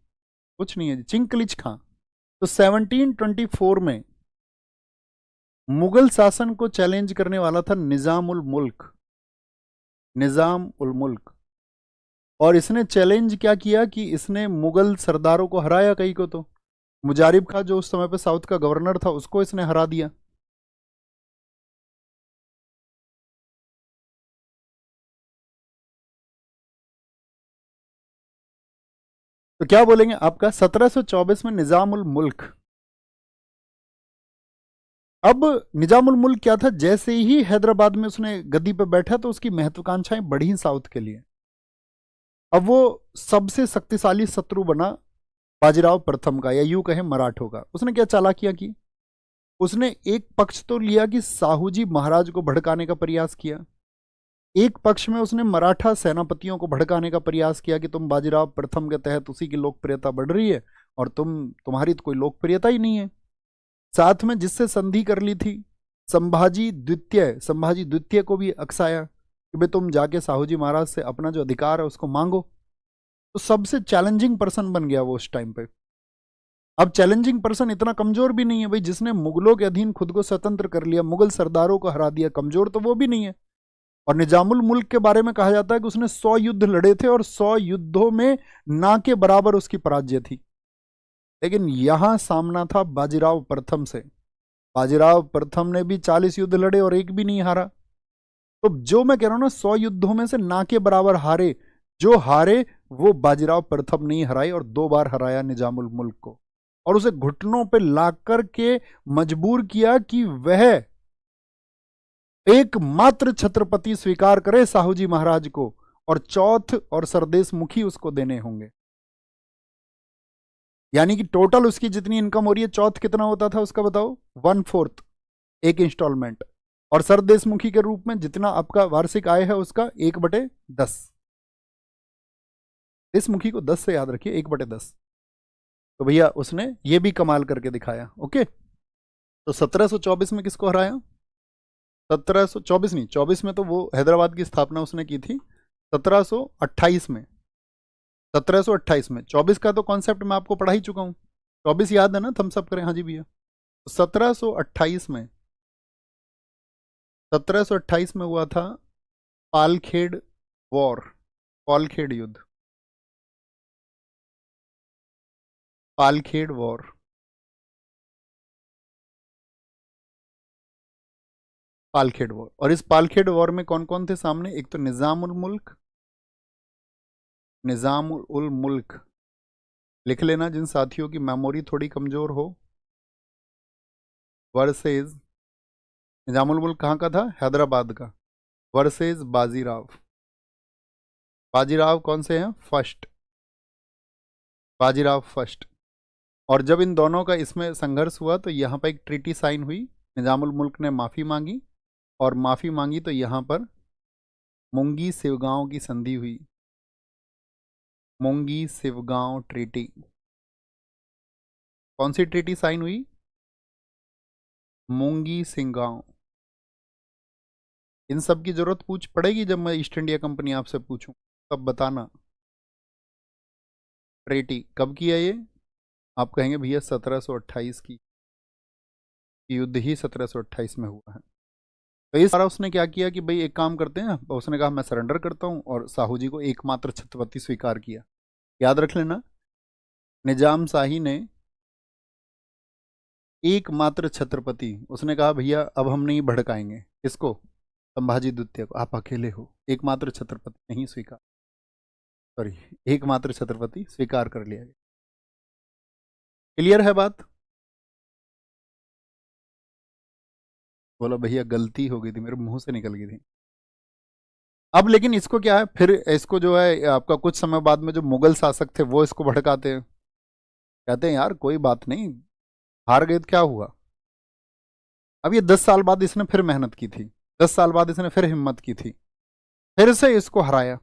कुछ नहीं है जी। चिंकलिज खां तो 1724 में मुगल शासन को चैलेंज करने वाला था निजाम उल मुल्क, निजाम उल मुल्क। और इसने चैलेंज क्या किया कि इसने मुगल सरदारों को हराया। कई को तो मुजारिब खां जो उस समय पे साउथ का गवर्नर था, उसको इसने हरा दिया। तो क्या बोलेंगे आपका 1724 में निजाम उल मुल्क। अब निजामुल मुल्क क्या था, जैसे ही हैदराबाद में उसने गद्दी पर बैठा तो उसकी महत्वाकांक्षाएं बढ़ी साउथ के लिए। अब वो सबसे शक्तिशाली शत्रु बना बाजीराव प्रथम का, या यूं कहें मराठों का। उसने क्या चालाकियां की? उसने एक पक्ष तो लिया कि साहूजी महाराज को भड़काने का प्रयास किया, एक पक्ष में उसने मराठा सेनापतियों को भड़काने का प्रयास किया कि तुम बाजीराव प्रथम के तहत उसी की लोकप्रियता बढ़ रही है और तुम्हारी तो कोई लोकप्रियता ही नहीं है। साथ में जिससे संधि कर ली थी संभाजी द्वितीय को भी अकसाया कि भाई तुम जाके साहूजी महाराज से अपना जो अधिकार है उसको मांगो। तो सबसे चैलेंजिंग पर्सन बन गया वो उस टाइम पे। अब चैलेंजिंग पर्सन इतना कमजोर भी नहीं है भाई, जिसने मुगलों के अधीन खुद को स्वतंत्र कर लिया, मुगल सरदारों को हरा दिया, कमजोर तो वो भी नहीं है। और निजामुल मुल्क के बारे में कहा जाता है कि उसने 100 युद्ध लड़े थे और 100 युद्धों में ना के बराबर उसकी पराजय थी। लेकिन यहां सामना था बाजीराव प्रथम से। बाजीराव प्रथम ने भी 40 युद्ध लड़े और एक भी नहीं हारा। तो जो मैं कह रहा हूं ना, 100 युद्धों में से ना के बराबर हारे, जो हारे वो बाजीराव प्रथम नहीं हराए, और 2 बार हराया निजामुल मुल्क को, और उसे घुटनों पे लाकर के मजबूर किया कि वह एकमात्र छत्रपति स्वीकार करे साहूजी महाराज को, और चौथ और सरदेश मुखी उसको देने होंगे। यानी कि टोटल उसकी जितनी इनकम हो रही है, चौथ कितना होता था उसका बताओ? 1/4, एक इंस्टॉलमेंट। और सरदेशमुखी के रूप में जितना आपका वार्षिक आय है उसका 1/10। देशमुखी को 10 से याद रखिए, 1/10। तो भैया उसने ये भी कमाल करके दिखाया। ओके, तो 1724 में किसको हराया? 1724 नहीं, 24 में तो वो हैदराबाद की स्थापना उसने की थी। 1728 में, 1728 में, 24 का तो कॉन्सेप्ट मैं आपको पढ़ा ही चुका हूं। 24 याद है ना? थम्स अप करें। हाँ जी भैया। 1728 में, 1728 में हुआ था पालखेड़ वॉर, पालखेड़ युद्ध, पालखेड़ वॉर। पालखेड़ वॉर, और इस पालखेड़ वॉर में कौन कौन थे सामने? एक तो निजाम उल मुल्क, निजाम उल मुल्क लिख लेना जिन साथियों की मेमोरी थोड़ी कमजोर हो, वर्सेज निजामुल मुल्क कहाँ का था? हैदराबाद का। वर्सेज बाजीराव, बाजीराव कौन से हैं? First, Bajirao first. और जब इन दोनों का इसमें संघर्ष हुआ तो यहाँ पर एक ट्रीटी साइन हुई, निजामुल मुल्क ने माफ़ी मांगी, और माफ़ी मांगी तो यहाँ पर मुंगी सिवगांव की संधि हुई, मुंगी सिवगांव ट्रीटी। कौन सी ट्रीटी साइन हुई? मुंगी सिंगांव। इन सब की जरूरत पूछ पड़ेगी जब मैं ईस्ट इंडिया कंपनी आपसे पूछूं, तब बताना ट्रीटी कब किया ये। आप कहेंगे भैया 1728 की, युद्ध ही 1728 में हुआ है। तो इस बार उसने क्या किया कि भाई एक काम करते हैं, उसने कहा मैं सरेंडर करता हूं, और साहू जी को एकमात्र छत्रपति स्वीकार किया। याद रख लेना, निजाम शाही ने एकमात्र छत्रपति, उसने कहा भैया अब हम नहीं भड़काएंगे इसको, संभाजी द्वितीय को, आप अकेले हो, एकमात्र छत्रपति नहीं स्वीकार, सॉरी, एकमात्र छत्रपति स्वीकार कर लिया गया। क्लियर है बात? बोला भैया गलती हो गई थी, मेरे मुंह से निकल गई थी। अब लेकिन इसको क्या है, फिर इसको जो है आपका कुछ समय बाद में जो मुगल शासक थे वो इसको भड़काते हैं, कहते हैं यार कोई बात नहीं, हार गए तो क्या हुआ। अब ये 10 साल बाद इसने फिर मेहनत की थी, 10 साल बाद इसने फिर हिम्मत की थी, फिर से इसको हराया,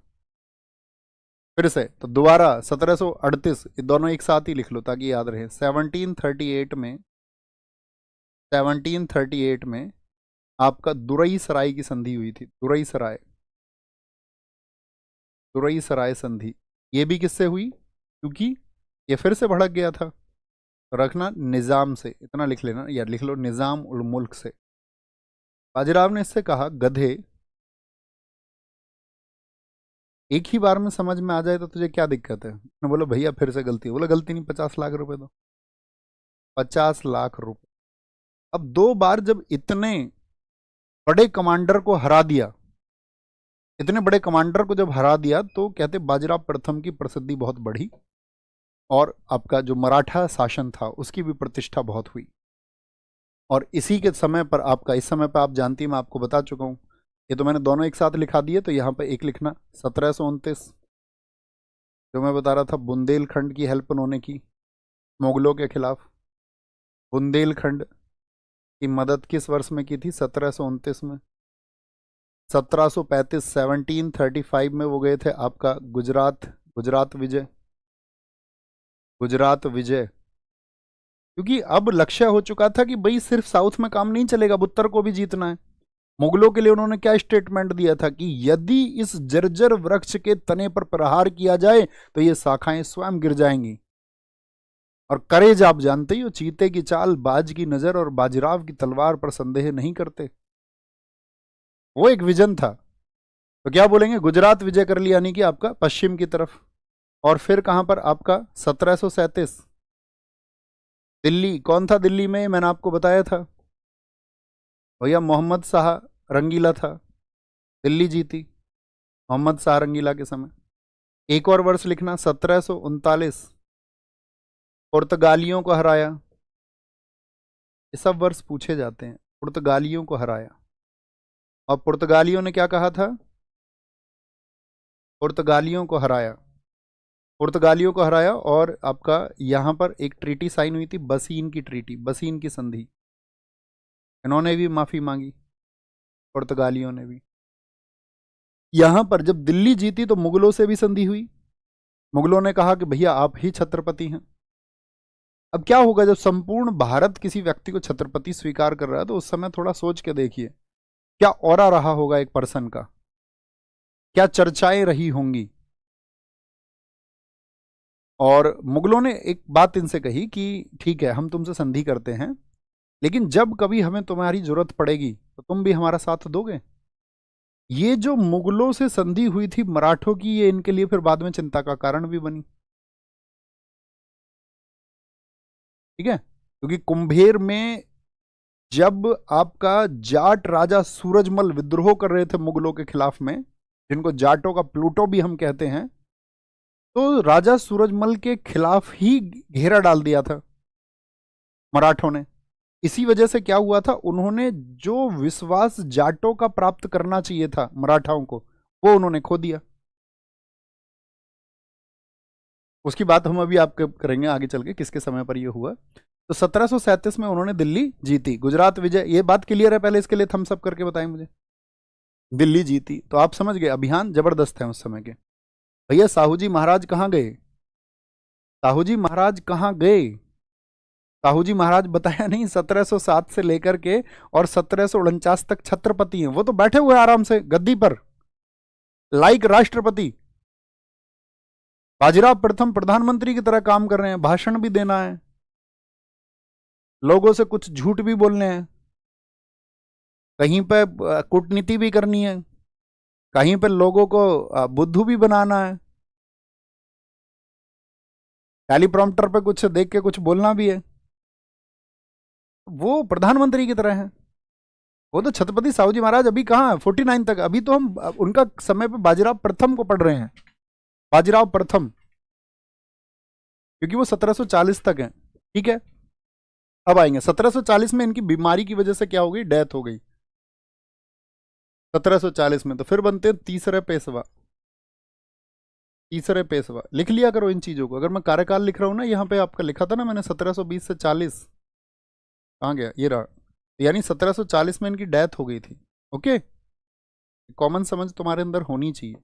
फिर से। तो दोबारा 1738, ये दोनों एक साथ ही लिख लो ताकि याद रहे। 1738 में आपका दुरई सराय की संधि हुई थी, दुरई सराय संधि। ये भी किससे हुई, क्योंकि ये फिर से भड़क गया था। तो रखना निजाम से, इतना लिख लेना, या लिख लो निजाम उल मुल्क से। बाजीराव ने इससे कहा गधे, एक ही बार में समझ में आ जाए तो तुझे क्या दिक्कत है। मैं बोला भैया फिर से गलती। बोला गलती नहीं, 50 लाख रुपए दो, 50 लाख रुपए। अब 2 बार जब इतने बड़े कमांडर को हरा दिया, इतने बड़े कमांडर को जब हरा दिया, तो कहते बाजीराव प्रथम की प्रसिद्धि बहुत बढ़ी, और आपका जो मराठा शासन था उसकी भी प्रतिष्ठा बहुत हुई। और इसी के समय पर आपका, इस समय पर आप जानती हैं, मैं आपको बता चुका हूं, ये तो मैंने दोनों एक साथ लिखा दिए, तो यहाँ पे एक लिखना 1729, जो मैं बता रहा था बुंदेलखंड की हेल्प उन्होंने की मुगलों के खिलाफ। बुंदेलखंड की मदद किस वर्ष में की थी, 1729 में। 1735, 1735 में वो गए थे आपका गुजरात विजय। क्योंकि अब लक्ष्य हो चुका था कि भाई सिर्फ साउथ में काम नहीं चलेगा, अब उत्तर को भी जीतना है। मुगलों के लिए उन्होंने क्या स्टेटमेंट दिया था कि यदि इस जर्जर वृक्ष के तने पर प्रहार किया जाए तो ये शाखाएं स्वयं गिर जाएंगी। और करेज आप जानते ही हो, चीते की चाल, बाज की नजर और बाजीराव की तलवार पर संदेह नहीं करते। वो एक विजन था। तो क्या बोलेंगे, गुजरात विजय कर लिया, यानी कि आपका पश्चिम की तरफ। और फिर कहां पर आपका 1737 दिल्ली। कौन था दिल्ली में, मैंने आपको बताया था भैया, मोहम्मद शाह रंगीला था, दिल्ली जीती मोहम्मद शाह रंगीला के समय। एक और वर्ष लिखना 1739, पुर्तगालियों को हराया। ये सब वर्ष पूछे जाते हैं। पुर्तगालियों को हराया, और पुर्तगालियों ने क्या कहा था, पुर्तगालियों को हराया। और आपका यहां पर एक ट्रीटी साइन हुई थी, बसीन की ट्रीटी, बसीन की संधि। इन्होंने भी माफी मांगी, पुर्तगालियों ने भी। यहां पर जब दिल्ली जीती तो मुगलों से भी संधि हुई। मुगलों ने कहा कि भैया आप ही छत्रपति हैं। अब क्या होगा जब संपूर्ण भारत किसी व्यक्ति को छत्रपति स्वीकार कर रहा है, तो उस समय थोड़ा सोच के देखिए क्या ऑरा रहा होगा एक पर्सन का, क्या चर्चाएं रही होंगी। और मुगलों ने एक बात इनसे कही कि ठीक है हम तुमसे संधि करते हैं, लेकिन जब कभी हमें तुम्हारी जरूरत पड़ेगी तो तुम भी हमारा साथ दोगे। ये जो मुगलों से संधि हुई थी मराठों की, ये इनके लिए फिर बाद में चिंता का कारण भी बनी। ठीक है, क्योंकि कुंभेर में जब आपका जाट राजा सूरजमल विद्रोह कर रहे थे मुगलों के खिलाफ में, जिनको जाटों का प्लूटो भी हम कहते हैं, तो राजा सूरजमल के खिलाफ ही घेरा डाल दिया था मराठों ने। इसी वजह से क्या हुआ था, उन्होंने जो विश्वास जाटों का प्राप्त करना चाहिए था मराठाओं को, वो उन्होंने खो दिया। उसकी बात हम अभी आपके करेंगे आगे चल के, किसके समय पर यह हुआ। तो 1737 में उन्होंने दिल्ली जीती, गुजरात विजय। ये बात क्लियर है, पहले इसके लिए थम्स अप करके बताएं मुझे। दिल्ली जीती, तो आप समझ गए अभियान जबरदस्त है उस समय के। भैया साहू जी महाराज कहाँ गए, साहू जी महाराज कहाँ गए। साहू जी महाराज बताया नहीं, 1707 से लेकर के और 1749 तक छत्रपति हैं। वो तो बैठे हुए आराम से गद्दी पर, लाइक राष्ट्रपति। बाजीराव प्रथम प्रधानमंत्री की तरह काम कर रहे हैं, भाषण भी देना है, लोगों से कुछ झूठ भी बोलने हैं, कहीं पे कूटनीति भी करनी है, कहीं पे लोगों को बुद्धू भी बनाना है, टेलीप्रॉम्प्टर पे कुछ देख के कुछ बोलना भी है। वो प्रधानमंत्री की तरह है। वो तो छत्रपति साहूजी महाराज अभी कहाँ 49 तक, अभी तो हम उनका समय पे बाजीराव प्रथम को पढ़ रहे हैं, बाजीराव प्रथम, क्योंकि वो 1740 तक है। ठीक है, अब आएंगे 1740 में इनकी बीमारी की वजह से क्या हो गई, डेथ हो गई 1740 में। तो फिर बनते हैं तीसरे पेशवा। तीसरे पेशवा लिख लिया करो इन चीजों को। अगर मैं कार्यकाल लिख रहा हूं ना, यहाँ पे आपका लिखा था ना मैंने 1720 से 40, कहाँ गया, ये रहा। यानी 1740 में इनकी डेथ हो गई थी। ओके, कॉमन समझ तुम्हारे अंदर होनी चाहिए।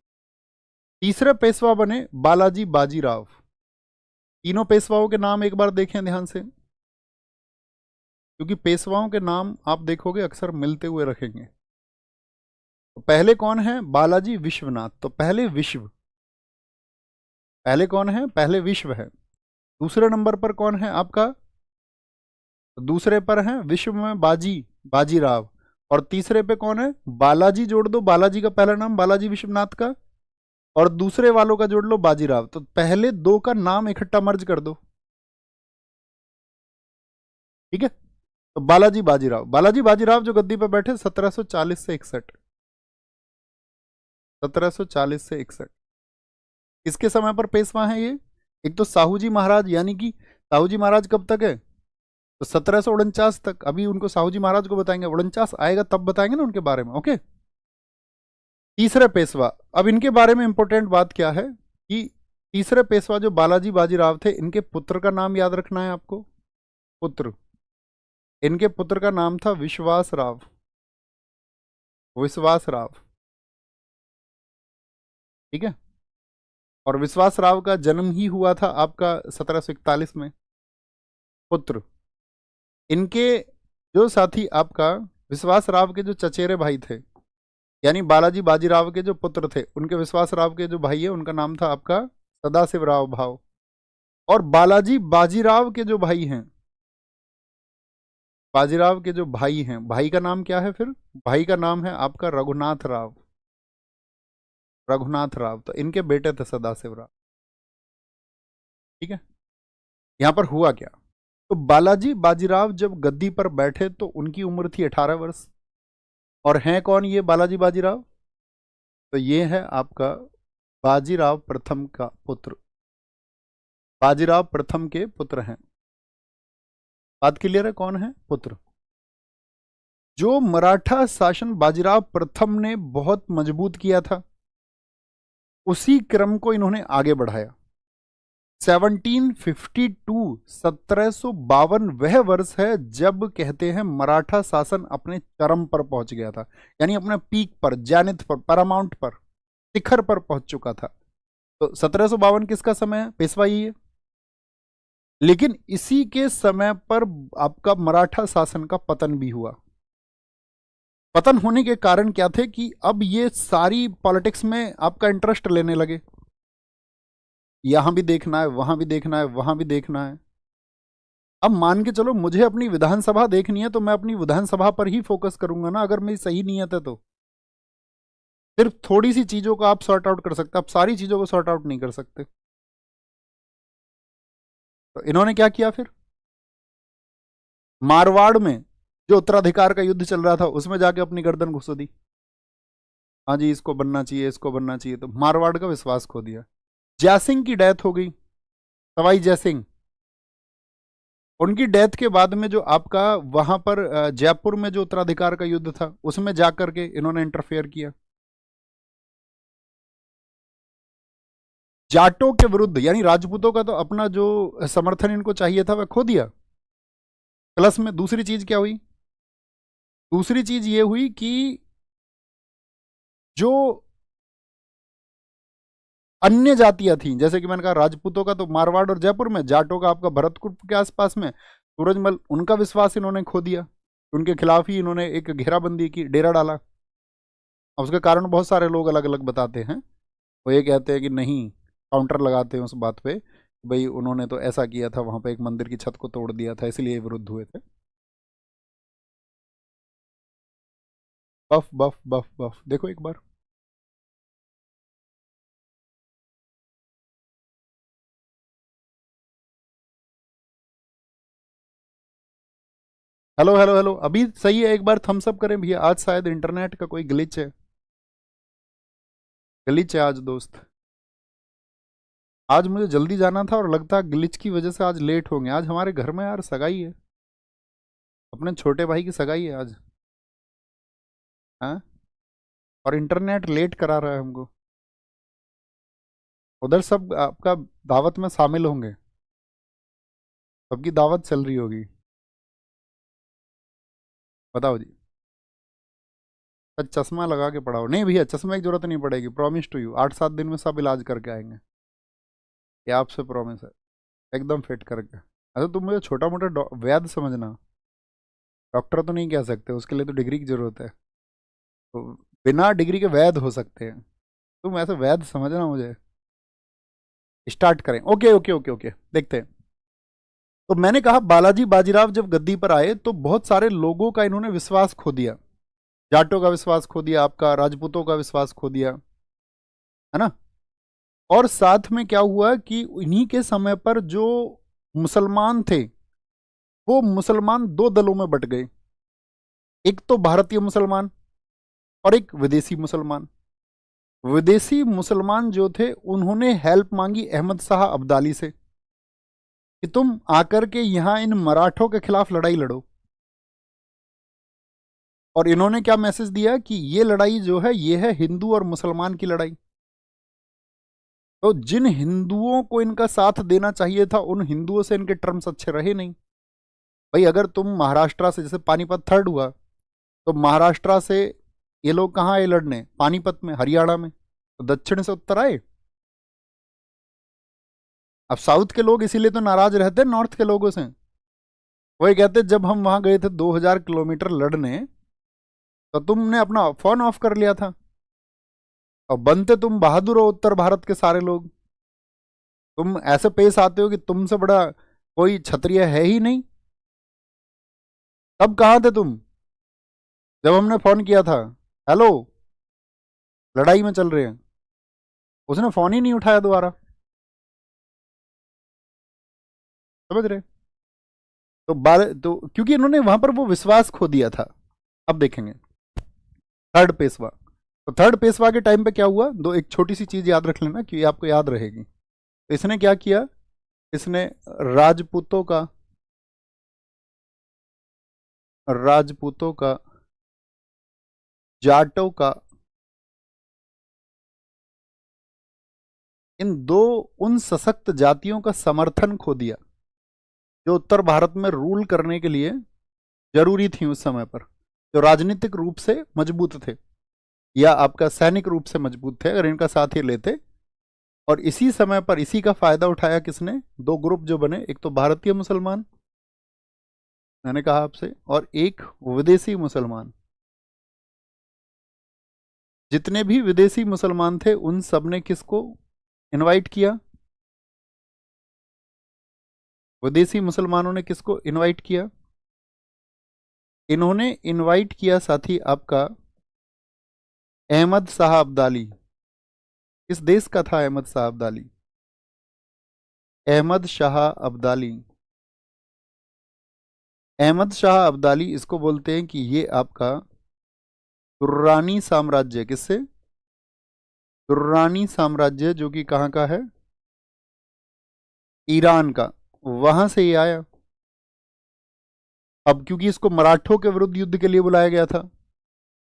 तीसरे पेशवा बने बालाजी बाजीराव। तीनों पेशवाओं के नाम एक बार देखें ध्यान से, क्योंकि पेशवाओं के नाम आप देखोगे अक्सर मिलते हुए रखेंगे। तो पहले कौन है, बालाजी विश्वनाथ। तो पहले विश्व, पहले कौन है, पहले विश्व है। दूसरे नंबर पर कौन है आपका, दूसरे पर है विश्व में बाजी, बाजीराव। और तीसरे पे कौन है, बालाजी जोड़ दो, बालाजी का पहला नाम बालाजी विश्वनाथ का, और दूसरे वालों का जोड़ लो बाजीराव। तो पहले दो का नाम इकट्ठा मर्ज कर दो। ठीक है, तो बालाजी बाजीराव, बालाजी बाजीराव जो गद्दी पर बैठे 1740 से 61, 1740 से 61 इसके समय पर पेशवा है ये। एक तो साहू जी महाराज, यानी कि साहू जी महाराज कब तक है, तो 1749 तक। अभी उनको साहू जी महाराज को बताएंगे, 49 आएगा तब बताएंगे ना उनके बारे में। ओके, तीसरे पेशवा। अब इनके बारे में इंपॉर्टेंट बात क्या है कि तीसरे पेशवा जो बालाजी बाजीराव थे, इनके पुत्र का नाम याद रखना है आपको। पुत्र, इनके पुत्र का नाम था विश्वास राव, विश्वास राव। ठीक है, और विश्वास राव का जन्म ही हुआ था आपका 1741 में। पुत्र, इनके जो साथी आपका विश्वास राव के जो चचेरे भाई थे, यानी बालाजी बाजीराव के जो पुत्र थे, उनके विश्वास राव के जो भाई है उनका नाम था आपका सदाशिव राव भाव। और बालाजी बाजीराव के जो भाई हैं, बाजीराव के जो भाई हैं, भाई का नाम क्या है फिर, भाई का नाम है आपका रघुनाथ राव, रघुनाथ राव। तो इनके बेटे थे सदाशिव राव। ठीक है, यहां पर हुआ क्या, तो बालाजी बाजीराव जब गद्दी पर बैठे तो उनकी उम्र थी 18 वर्ष। और हैं कौन ये बालाजी बाजीराव, तो ये है आपका बाजीराव प्रथम का पुत्र, बाजीराव प्रथम के पुत्र हैं। बात क्लियर है, कौन है पुत्र। जो मराठा शासन बाजीराव प्रथम ने बहुत मजबूत किया था, उसी क्रम को इन्होंने आगे बढ़ाया। 1752, 1752 वह वर्ष है जब कहते हैं मराठा शासन अपने चरम पर पहुंच गया था, यानी अपने पीक पर, जैनिथ पर, पैरामाउंट पर, शिखर पर पहुंच चुका था। तो 1752 किसका समय है, पेशवा ही है। लेकिन इसी के समय पर आपका मराठा शासन का पतन भी हुआ। पतन होने के कारण क्या थे कि अब ये सारी पॉलिटिक्स में आपका इंटरेस्ट लेने लगे, यहां भी देखना है, वहां भी देखना है, वहां भी देखना है। अब मान के चलो मुझे अपनी विधानसभा देखनी है तो मैं अपनी विधानसभा पर ही फोकस करूंगा ना, अगर मेरी सही नीयत है तो। सिर्फ थोड़ी सी चीजों को आप सॉर्ट आउट कर सकते, आप सारी चीजों को सॉर्ट आउट नहीं कर सकते। तो इन्होंने क्या किया फिर, मारवाड़ में जो उत्तराधिकार का युद्ध चल रहा था उसमें जाके अपनी गर्दन घुसो दी। हाँ जी, इसको बनना चाहिए, इसको बनना चाहिए, तो मारवाड़ का विश्वास खो दिया। जयसिंह की डेथ हो गई, सवाई जयसिंह। उनकी डेथ के बाद में जो आपका वहां पर जयपुर में जो उत्तराधिकार का युद्ध था उसमें जाकर के इन्होंने इंटरफेयर किया। जाटों के विरुद्ध, यानी राजपूतों का तो अपना जो समर्थन इनको चाहिए था वह खो दिया। प्लस में दूसरी चीज क्या हुई, दूसरी चीज ये हुई कि जो अन्य जातियां थी, जैसे कि मैंने कहा राजपूतों का तो मारवाड़ और जयपुर में, जाटों का आपका भरतपुर के आसपास में, सूरजमल, उनका विश्वास इन्होंने खो दिया। उनके खिलाफ ही इन्होंने एक घेराबंदी की, डेरा डाला। अब उसके कारण बहुत सारे लोग अलग अलग बताते हैं। वो ये कहते हैं कि नहीं, काउंटर लगाते हैं उस बात पे, भाई उन्होंने तो ऐसा किया था, वहां पे एक मंदिर की छत को तोड़ दिया था, इसलिए विरुद्ध हुए थे। बफ बफ बफ बफ, देखो एक बार। हेलो हेलो हेलो, अभी सही है? एक बार थम्स अप करें भैया। आज शायद इंटरनेट का कोई ग्लिच है, ग्लिच है आज दोस्त। आज मुझे जल्दी जाना था और लगता है ग्लिच की वजह से आज लेट होंगे। आज हमारे घर में यार सगाई है, अपने छोटे भाई की सगाई है आज। हाँ, और इंटरनेट लेट करा रहा है हमको। उधर सब आपका दावत में शामिल होंगे, सबकी दावत चल रही होगी। बताओ जी। तो चश्मा लगा के पढ़ाओ। नहीं भैया, चश्मे की जरूरत नहीं पड़ेगी, प्रॉमिस टू यू। 8-7 दिन में सब इलाज करके आएंगे, ये आपसे प्रॉमिस है, एकदम फिट करके। अच्छा, तुम मुझे छोटा मोटा वैद्य समझना, डॉक्टर तो नहीं कह सकते, उसके लिए तो डिग्री की जरूरत है। तो बिना डिग्री के वैद्य हो सकते हैं, तुम ऐसे वैद्य समझना मुझे। स्टार्ट करें? ओके ओके ओके ओके, देखते हैं। तो मैंने कहा बालाजी बाजीराव जब गद्दी पर आए तो बहुत सारे लोगों का इन्होंने विश्वास खो दिया। जाटों का विश्वास खो दिया, आपका राजपूतों का विश्वास खो दिया, है ना। और साथ में क्या हुआ कि इन्हीं के समय पर जो मुसलमान थे, वो मुसलमान दो दलों में बट गए। एक तो भारतीय मुसलमान और एक विदेशी मुसलमान। विदेशी मुसलमान जो थे उन्होंने हेल्प मांगी अहमद शाह अब्दाली से कि तुम आकर के यहां इन मराठों के खिलाफ लड़ाई लड़ो। और इन्होंने क्या मैसेज दिया कि ये लड़ाई जो है ये है हिंदू और मुसलमान की लड़ाई। तो जिन हिंदुओं को इनका साथ देना चाहिए था उन हिंदुओं से इनके टर्म्स अच्छे रहे नहीं। भाई अगर तुम महाराष्ट्र से, जैसे पानीपत थर्ड हुआ, तो महाराष्ट्र से ये लोग कहाँ आए लड़ने? पानीपत में, हरियाणा में। तो दक्षिण से उत्तर आए। अब साउथ के लोग इसीलिए तो नाराज रहते हैं नॉर्थ के लोगों से। वही कहते जब हम वहां गए थे 2000 किलोमीटर लड़ने, तो तुमने अपना फोन ऑफ कर लिया था। और बनते तुम बहादुर हो उत्तर भारत के सारे लोग, तुम ऐसे पेश आते हो कि तुमसे बड़ा कोई क्षत्रिय है ही नहीं। तब कहाँ थे तुम जब हमने फोन किया था? हेलो, लड़ाई में चल रहे हैं। उसने फोन ही नहीं उठाया दोबारा, समझ रहे? तो तो क्योंकि इन्होंने वहां पर वो विश्वास खो दिया था। अब देखेंगे थर्ड पेशवा। तो थर्ड पेशवा के टाइम पे क्या हुआ, दो एक छोटी सी चीज याद रख लेना कि आपको याद रहेगी। तो इसने क्या किया, इसने राजपूतों का, जाटों का, इन दो उन सशक्त जातियों का समर्थन खो दिया जो उत्तर भारत में रूल करने के लिए जरूरी थी उस समय पर, जो राजनीतिक रूप से मजबूत थे या आपका सैनिक रूप से मजबूत थे, अगर इनका साथ ये लेते। और इसी समय पर इसी का फायदा उठाया किसने? दो ग्रुप जो बने, एक तो भारतीय मुसलमान, मैंने कहा आपसे, और एक विदेशी मुसलमान। जितने भी विदेशी मुसलमान थे उन सब ने किसको इनवाइट किया? विदेशी मुसलमानों ने किसको इनवाइट किया? इन्होंने इनवाइट किया साथी आपका अहमद शाह अब्दाली। किस देश का था अहमद शाह अब्दाली? अहमद शाह अब्दाली। अहमद शाह अब्दाली इसको बोलते हैं कि ये आपका दुर्रानी साम्राज्य, किससे? दुर्रानी साम्राज्य, जो कि कहाँ का है? ईरान का। वहां से ये आया। अब क्योंकि इसको मराठों के विरुद्ध युद्ध के लिए बुलाया गया था,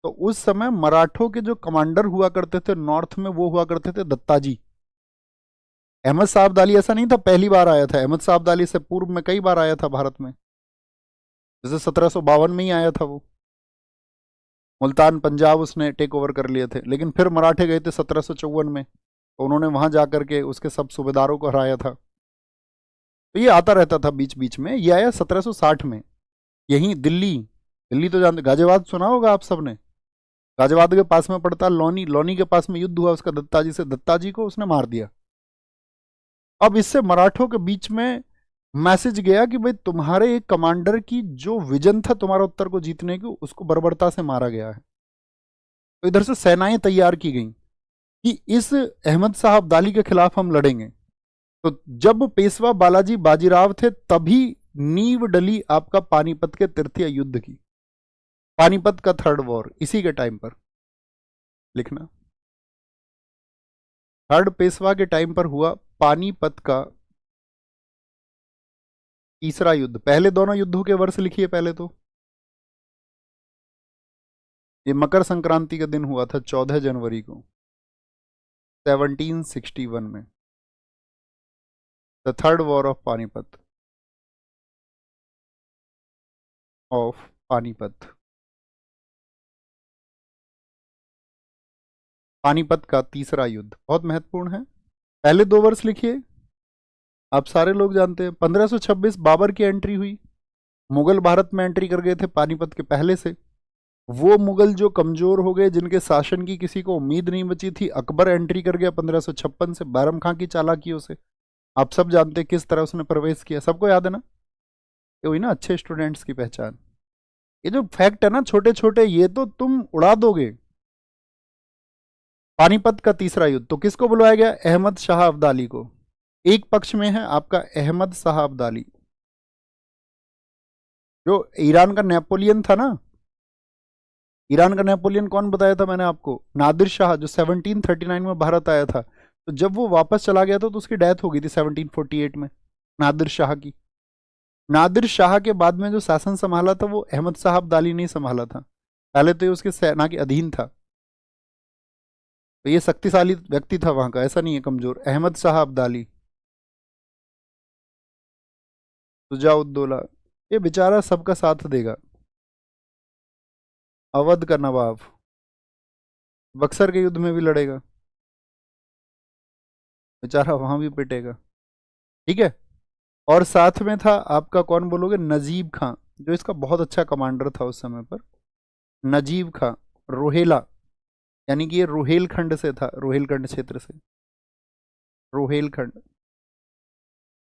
तो उस समय मराठों के जो कमांडर हुआ करते थे नॉर्थ में, वो हुआ करते थे दत्ताजी। अहमद शाह अब्दाली ऐसा नहीं था पहली बार आया था, अहमद शाह अब्दाली से पूर्व में कई बार आया था भारत में। जैसे 1752 में ही आया था वो, मुल्तान पंजाब उसने टेक ओवर कर लिए थे। लेकिन फिर मराठे गए थे 1754 में, तो उन्होंने वहां जाकर के उसके सब सूबेदारों को हराया था। तो ये आता रहता था बीच बीच में। ये आया 1760 में, यहीं दिल्ली। दिल्ली तो जानते, गाजियाबाद सुना होगा आप सबने। गाजियाबाद के पास में पड़ता लोनी, लोनी के पास में युद्ध हुआ उसका दत्ताजी से, दत्ताजी को उसने मार दिया। अब इससे मराठों के बीच में मैसेज गया कि भाई तुम्हारे एक कमांडर की जो विजन था तुम्हारा उत्तर को जीतने की, उसको बर्बरता से मारा गया है। तो इधर से सेनाएं तैयार की गई कि इस अहमद साहब अब्दाली के खिलाफ हम लड़ेंगे। तो जब पेशवा बालाजी बाजीराव थे तभी नींव डली आपका पानीपत के तृतीय युद्ध की। पानीपत का थर्ड वॉर इसी के टाइम पर लिखना। थर्ड पेशवा के टाइम पर हुआ पानीपत का तीसरा युद्ध। पहले दोनों युद्धों के वर्ष लिखिए पहले तो। ये मकर संक्रांति का दिन हुआ था 14 जनवरी को 1761 में। The third war of Panipat Panipat का तीसरा युद्ध बहुत महत्वपूर्ण है। पहले दो वर्ष लिखिए, आप सारे लोग जानते हैं। 1526 बाबर की एंट्री हुई, मुगल भारत में एंट्री कर गए थे पानीपत के पहले से। वो मुगल जो कमजोर हो गए, जिनके शासन की किसी को उम्मीद नहीं बची थी, अकबर एंट्री कर गया 1556 से बैरम खां की चालाकियों से। आप सब जानते हैं किस तरह उसने प्रवेश किया, सबको याद है ना। ये हुई ना अच्छे स्टूडेंट्स की पहचान। ये जो फैक्ट है ना छोटे छोटे, ये तो तुम उड़ा दोगे। पानीपत का तीसरा युद्ध तो किसको बुलवाया गया? अहमद शाह अब्दाली को। एक पक्ष में है आपका अहमद शाह अब्दाली, जो ईरान का नेपोलियन था ना। ईरान का नेपोलियन कौन बताया था मैंने आपको? नादिर शाह, जो 1739 में भारत आया था। तो जब वो वापस चला गया था तो उसकी डेथ हो गई थी 1748 में, नादिर शाह की। नादिर शाह के बाद में जो शासन संभाला था वो अहमद शाह अब्दाली ने संभाला था। पहले तो ये उसके सेना के अधीन था, तो ये शक्तिशाली व्यक्ति था वहां का, ऐसा नहीं है कमजोर। अहमद शाह अब्दाली, सुजाउद्दौला, ये बेचारा सबका साथ देगा। अवध का नवाब, बक्सर के युद्ध में भी लड़ेगा, बेचारा वहां भी पिटेगा। ठीक है। और साथ में था आपका कौन बोलोगे? नजीब खां, जो इसका बहुत अच्छा कमांडर था उस समय पर। नजीब खां रोहेला, यानी कि ये रोहेलखंड से था, रोहेलखंड क्षेत्र से। रोहेलखंड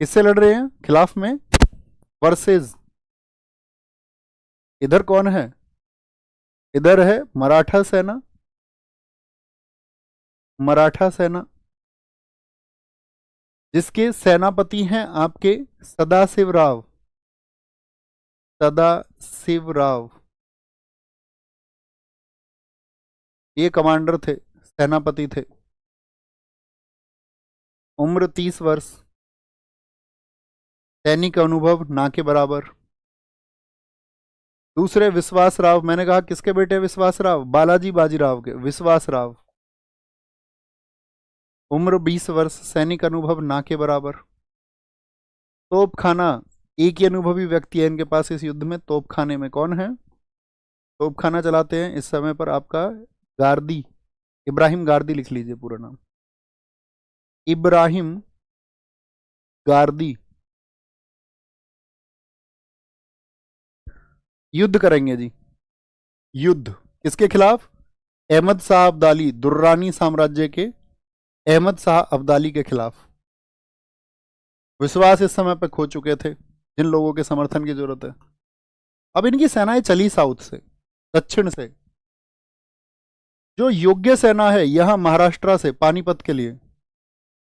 किससे लड़ रहे हैं खिलाफ में? वर्सेस। इधर कौन है? इधर है मराठा सेना। मराठा सेना जिसके सेनापति हैं आपके सदाशिव राव। सदाशिव राव ये कमांडर थे, सेनापति थे। उम्र 30 वर्ष, सैनिक अनुभव ना के बराबर। दूसरे विश्वास राव, मैंने कहा किसके बेटे विश्वास राव? बालाजी बाजीराव के विश्वास राव। उम्र 20 वर्ष, सैनिक अनुभव ना के बराबर। तोपखाना, एक ही अनुभवी व्यक्ति है इनके पास इस युद्ध में। तोपखाने में कौन है? तोपखाना चलाते हैं इस समय पर आपका गार्दी, इब्राहिम गार्दी लिख लीजिए पूरा नाम, इब्राहिम गार्दी। युद्ध करेंगे जी, युद्ध किसके खिलाफ? अहमद शाह अब्दाली, दुर्रानी साम्राज्य के अहमद शाह अब्दाली के खिलाफ। विश्वास इस समय पर खो चुके थे, जिन लोगों के समर्थन की जरूरत है। अब इनकी सेनाएं चली साउथ से, दक्षिण से। जो योग्य सेना है यहां महाराष्ट्र से पानीपत के लिए,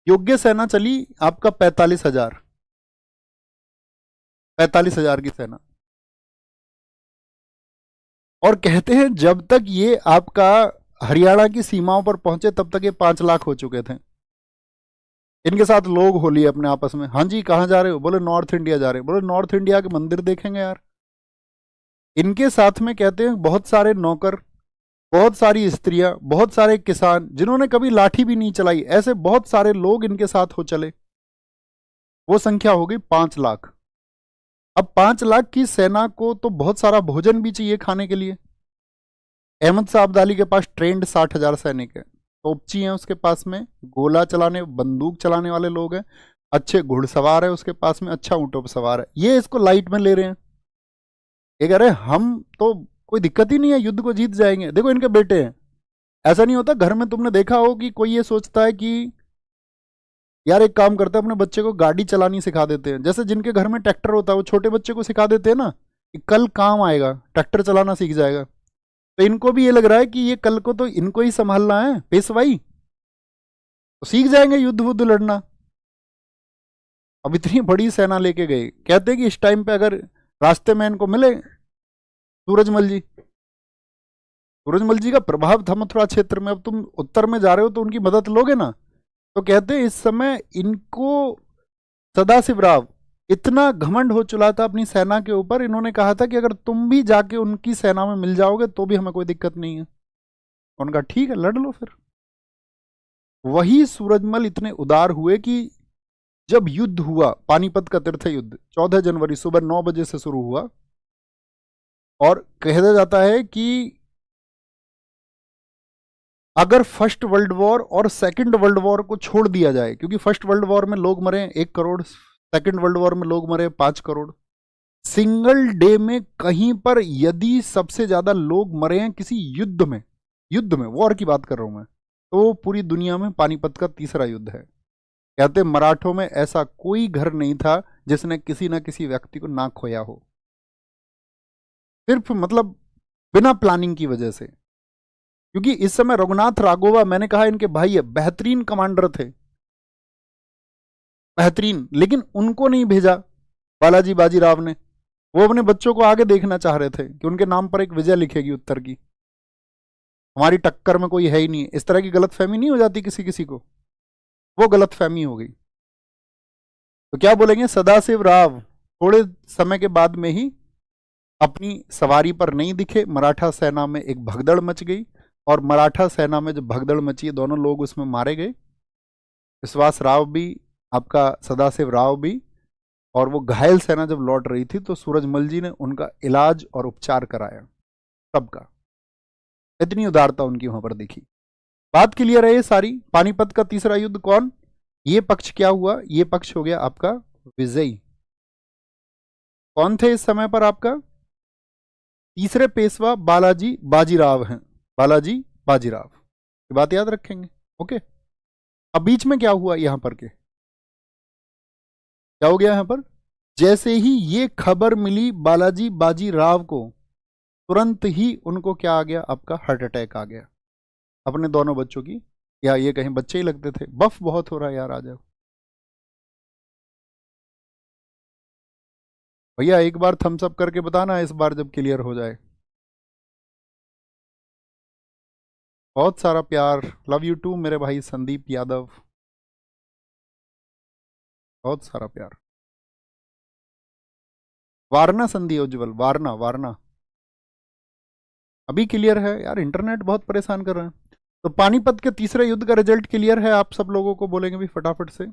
योग्य सेना चली आपका 45,000, 45,000 की सेना। और कहते हैं जब तक ये आपका हरियाणा की सीमाओं पर पहुंचे तब तक ये 5 लाख हो चुके थे। इनके साथ लोग हो लिए अपने आपस में। हाँ जी कहाँ जा रहे हो? बोले नॉर्थ इंडिया जा रहे हैं। बोले नॉर्थ इंडिया के मंदिर देखेंगे यार। इनके साथ में कहते हैं बहुत सारे नौकर, बहुत सारी स्त्रियां, बहुत सारे किसान जिन्होंने कभी लाठी भी नहीं चलाई, ऐसे बहुत सारे लोग इनके साथ हो चले। वो संख्या हो गई 5 लाख। अब 5 लाख की सेना को तो बहुत सारा भोजन भी चाहिए खाने के लिए। अहमद शाह अब्दाली के पास ट्रेंड 60,000 सैनिक है, तोपची हैं उसके पास में, गोला चलाने, बंदूक चलाने वाले लोग हैं, अच्छे घुड़सवार है उसके पास में, अच्छा ऊंटों पर सवार है। ये इसको लाइट में ले रहे हैं। ये कह रहे हैं हम तो कोई दिक्कत ही नहीं है, युद्ध को जीत जाएंगे। देखो इनके बेटे हैं। ऐसा नहीं होता घर में, तुमने देखा हो कि कोई ये सोचता है कि यार एक काम करते हैं अपने बच्चे को गाड़ी चलानी सिखा देते हैं। जैसे जिनके घर में ट्रैक्टर होता है वो छोटे बच्चे को सिखा देते हैं ना कि कल काम आएगा, ट्रैक्टर चलाना सीख जाएगा। तो इनको भी ये लग रहा है कि ये कल को तो इनको ही संभालना है, पेशवाई, तो सीख जाएंगे युद्ध वुद्ध लड़ना। अब इतनी बड़ी सेना लेके गए, कहते कि इस टाइम पे अगर रास्ते में इनको मिले सूरजमल जी, सूरजमल जी का प्रभाव था मथुरा क्षेत्र में, अब तुम उत्तर में जा रहे हो तो उनकी मदद लोगे ना। तो कहते इस समय इनको सदाशिवराव इतना घमंड हो चुका था अपनी सेना के ऊपर, इन्होंने कहा था कि अगर तुम भी जाके उनकी सेना में मिल जाओगे तो भी हमें कोई दिक्कत नहीं है। उनका ठीक है, लड़ लो फिर। वही सूरजमल इतने उदार हुए कि जब युद्ध हुआ, पानीपत का तीर्थ युद्ध 14 जनवरी सुबह 9 बजे से शुरू हुआ, और कहा जाता है कि अगर फर्स्ट वर्ल्ड वॉर और सेकंड वर्ल्ड वॉर को छोड़ दिया जाए, क्योंकि फर्स्ट वर्ल्ड वॉर में लोग मरे 1 करोड़, सेकंड वर्ल्ड वॉर में लोग मरे 5 करोड़, सिंगल डे में कहीं पर यदि सबसे ज्यादा लोग मरे हैं किसी युद्ध में, वॉर की बात कर रहा हूं मैं, तो पूरी दुनिया में पानीपत का तीसरा युद्ध है। कहते मराठों में ऐसा कोई घर नहीं था जिसने किसी ना किसी व्यक्ति को ना खोया हो, सिर्फ मतलब बिना प्लानिंग की वजह से। क्योंकि इस समय रघुनाथ राघोवा, मैंने कहा इनके भाई है, बेहतरीन कमांडर थे, बेहतरीन, लेकिन उनको नहीं भेजा बालाजी बाजीराव ने। वो अपने बच्चों को आगे देखना चाह रहे थे कि उनके नाम पर एक विजय लिखेगी उत्तर की, हमारी टक्कर में कोई है ही नहीं। इस तरह की गलतफहमी नहीं हो जाती किसी किसी को, वो गलतफहमी हो गई। तो क्या बोलेंगे, सदाशिव राव थोड़े समय के बाद में ही अपनी सवारी पर नहीं दिखे, मराठा सेना में एक भगदड़ मच गई, और मराठा सेना में जब भगदड़ मची दोनों लोग उसमें मारे गए, विश्वास राव भी, आपका सदाशिव राव भी। और वो घायल सेना जब लौट रही थी तो सूरजमल जी ने उनका इलाज और उपचार कराया सबका, इतनी उदारता उनकी वहां पर दिखी। बात क्लियर है ये सारी। पानीपत का तीसरा युद्ध कौन, ये पक्ष क्या हुआ, ये पक्ष हो गया आपका विजयी। कौन थे इस समय पर आपका तीसरे पेशवा, बालाजी बाजीराव हैं, बालाजी बाजीराव, ये बात याद रखेंगे। ओके, अब बीच में क्या हुआ, यहां पर क्या हो गया, यहां पर जैसे ही ये खबर मिली बालाजी बाजीराव को, तुरंत ही उनको क्या आ गया, आपका हार्ट अटैक आ गया अपने दोनों बच्चों की, या ये कहीं बच्चे ही लगते थे। बफ बहुत हो रहा है यार, आ जाओ भैया, एक बार थम्स अप करके बताना इस बार जब क्लियर हो जाए। बहुत सारा प्यार, लव यू टू मेरे भाई संदीप यादव, बहुत सारा प्यार। वारना संधि उज्जवल, वारना वारना, अभी क्लियर है यार, इंटरनेट बहुत परेशान कर रहा है। तो पानीपत के तीसरे युद्ध का रिजल्ट क्लियर है, आप सब लोगों को बोलेंगे भी फटाफट से,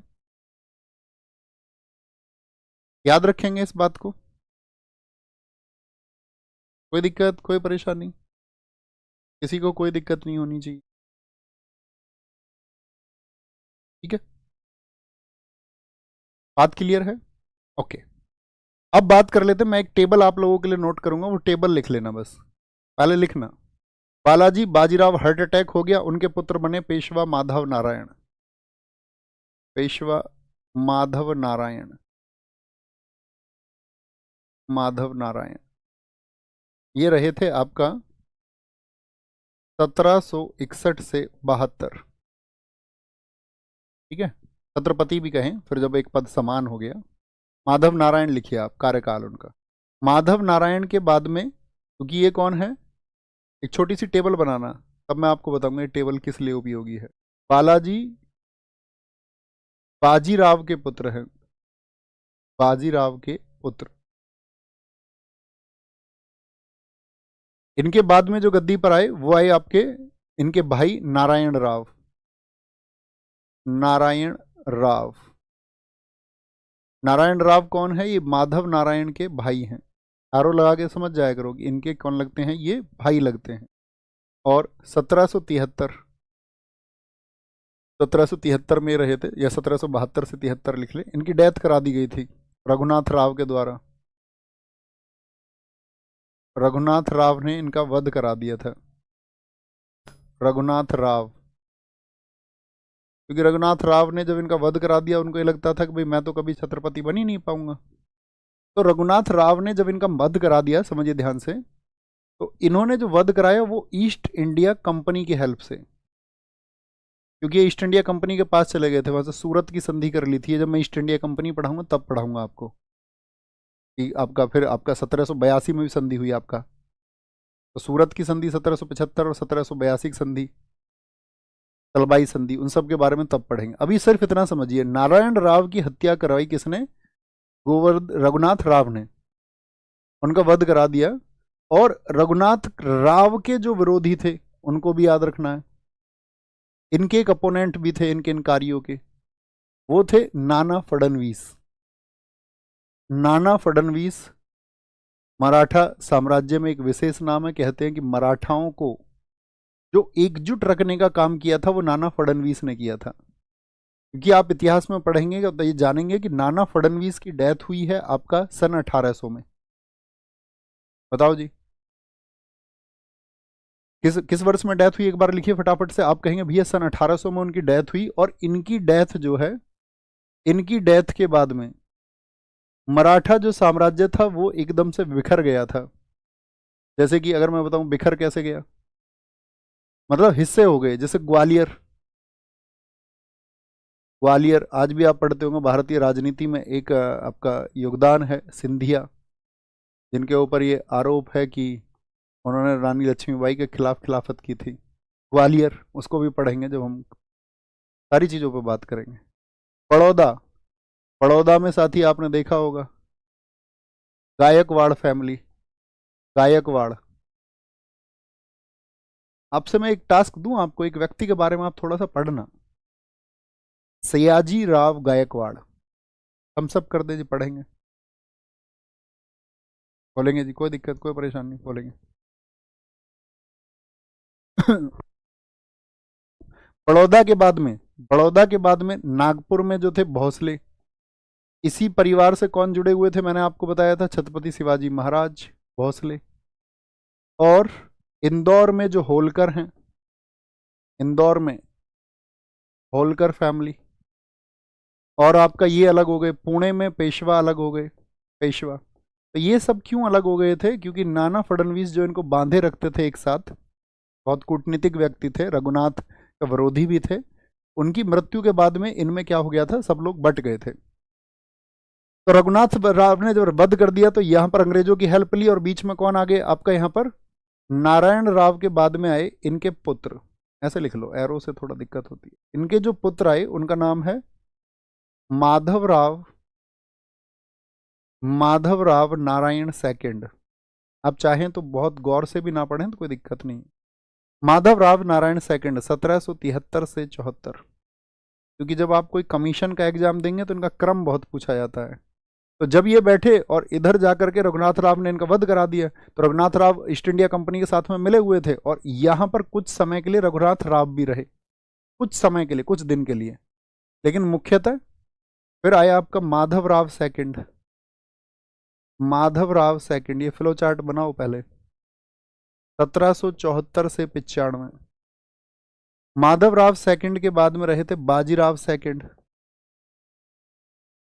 याद रखेंगे इस बात को, कोई दिक्कत कोई परेशानी, किसी को कोई दिक्कत नहीं होनी चाहिए, ठीक है, बात क्लियर है। ओके, अब बात कर लेते हैं, मैं एक टेबल आप लोगों के लिए नोट करूंगा, वो टेबल लिख लेना बस, पहले लिखना। बालाजी बाजीराव हार्ट अटैक हो गया, उनके पुत्र बने पेशवा माधव नारायण, पेशवा माधव नारायण, माधव नारायण, ये रहे थे आपका 1761 से 72, ठीक है, छत्रपति भी कहें फिर जब एक पद समान हो गया। माधव नारायण लिखिए आप, कार्यकाल उनका। माधव नारायण के बाद में, क्योंकि ये कौन है, एक छोटी सी टेबल बनाना, तब मैं आपको बताऊंगा ये टेबल किस लिए उपयोगी है। बालाजी बाजीराव के पुत्र हैं, बाजीराव के पुत्र, इनके बाद में जो गद्दी पर आए वो आए आपके इनके भाई नारायण राव, नारायण राव, नारायण राव कौन है, ये माधव नारायण के भाई हैं, आरो लगा के समझ जाया करो कि इनके कौन लगते हैं, ये भाई लगते हैं। और 1773 में रहे थे, या 1772 से 73 लिख ले, इनकी डेथ करा दी गई थी रघुनाथ राव के द्वारा, रघुनाथ राव ने इनका वध करा दिया था, रघुनाथ राव, क्योंकि रघुनाथ राव ने जब इनका वध करा दिया उनको ये लगता था कि भाई मैं तो कभी छत्रपति बन ही नहीं पाऊंगा। तो रघुनाथ राव ने जब इनका वध करा दिया, समझिए ध्यान से, तो इन्होंने जो वध कराया वो ईस्ट इंडिया कंपनी की हेल्प से, क्योंकि ये ईस्ट इंडिया कंपनी के पास चले गए थे, वहां से सूरत की संधि कर ली थी। ये जब मैं ईस्ट इंडिया कंपनी पढ़ाऊंगा तब पढ़ाऊंगा आपको कि आपका फिर आपका 1782 में भी संधि हुई आपका, तो सूरत की संधि 1775 और 1782 की संधि, तलबाई संधि, उन सब के बारे में तब पढ़ेंगे। अभी सिर्फ इतना समझिए, नारायण राव की हत्या करवाई किसने? रघुनाथ राव ने, उनका वध करा दिया। और रघुनाथ राव के जो विरोधी थे उनको भी याद रखना है। इनके एक अपोनेंट भी थे इनके इन कार्यों के, वो थे नाना फडणवीस। नाना फडणवीस मराठा साम्राज्य में एक विशेष नाम है। कहते हैं कि मराठाओं को जो एकजुट रखने का काम किया था वो नाना फडणवीस ने किया था। क्योंकि आप इतिहास में पढ़ेंगे तो ये जानेंगे कि नाना फडणवीस की डेथ हुई है आपका सन 1800 में। बताओ जी, किस वर्ष में डेथ हुई? एक बार लिखिए फटाफट से। आप कहेंगे भैया सन 1800 में उनकी डेथ हुई। और इनकी डेथ जो है, इनकी डेथ के बाद में मराठा जो साम्राज्य था वो एकदम से बिखर गया था। जैसे कि अगर मैं बताऊं बिखर कैसे गया, मतलब हिस्से हो गए। जैसे ग्वालियर, ग्वालियर आज भी आप पढ़ते होंगे, भारतीय राजनीति में एक आपका योगदान है सिंधिया, जिनके ऊपर ये आरोप है कि उन्होंने रानी लक्ष्मीबाई के खिलाफ खिलाफत की थी। ग्वालियर, उसको भी पढ़ेंगे जब हम सारी चीज़ों पर बात करेंगे। बड़ौदा, बड़ौदा में साथी आपने देखा होगा गायकवाड़ फैमिली, गायकवाड़। आपसे मैं एक टास्क दूं आपको, एक व्यक्ति के बारे में आप थोड़ा सा पढ़ना, सयाजी राव गायकवाड़। हम सब कर दे जी, पढ़ेंगे, बोलेंगे जी, कोई दिक्कत कोई परेशानी नहीं, बोलेंगे। बड़ौदा के बाद में, बड़ौदा के बाद में नागपुर में जो थे भोसले, इसी परिवार से कौन जुड़े हुए थे? मैंने आपको बताया था छत्रपति शिवाजी महाराज भोसले। और इंदौर में जो होलकर हैं, इंदौर में होलकर फैमिली। और आपका ये अलग हो गए, पुणे में पेशवा अलग हो गए, पेशवा। तो ये सब क्यों अलग हो गए थे? क्योंकि नाना फडणवीस जो इनको बांधे रखते थे एक साथ, बहुत कूटनीतिक व्यक्ति थे, रघुनाथ का विरोधी भी थे। उनकी मृत्यु के बाद में इनमें क्या हो गया था, सब लोग बट गए थे। तो रघुनाथ राव ने जब वध कर दिया तो यहां पर अंग्रेजों की हेल्प ली। और बीच में कौन आ गए आपका? यहां पर नारायण राव के बाद में आए इनके पुत्र, ऐसे लिख लो, एरो से थोड़ा दिक्कत होती है। इनके जो पुत्र आए उनका नाम है माधव राव, माधव राव नारायण सेकंड। आप चाहें तो बहुत गौर से भी ना पढ़ें तो कोई दिक्कत नहीं। माधव राव नारायण सेकंड 1773 से 74। क्योंकि जब आप कोई कमीशन का एग्जाम देंगे तो इनका क्रम बहुत पूछा जाता है। तो जब ये बैठे और इधर जाकर के रघुनाथ राव ने इनका वध करा दिया, तो Raghunath Rao east India company के साथ में मिले हुए थे और यहां पर कुछ समय के लिए रघुनाथ राव भी रहे, कुछ समय के लिए, कुछ दिन के लिए। लेकिन मुख्यतः फिर आया आपका माधव राव सेकंड, माधव राव सेकंड। ये फ्लो चार्ट बनाओ पहले, 1774 से 95। माधव राव सेकंड के बाद में रहे थे बाजीराव सेकंड,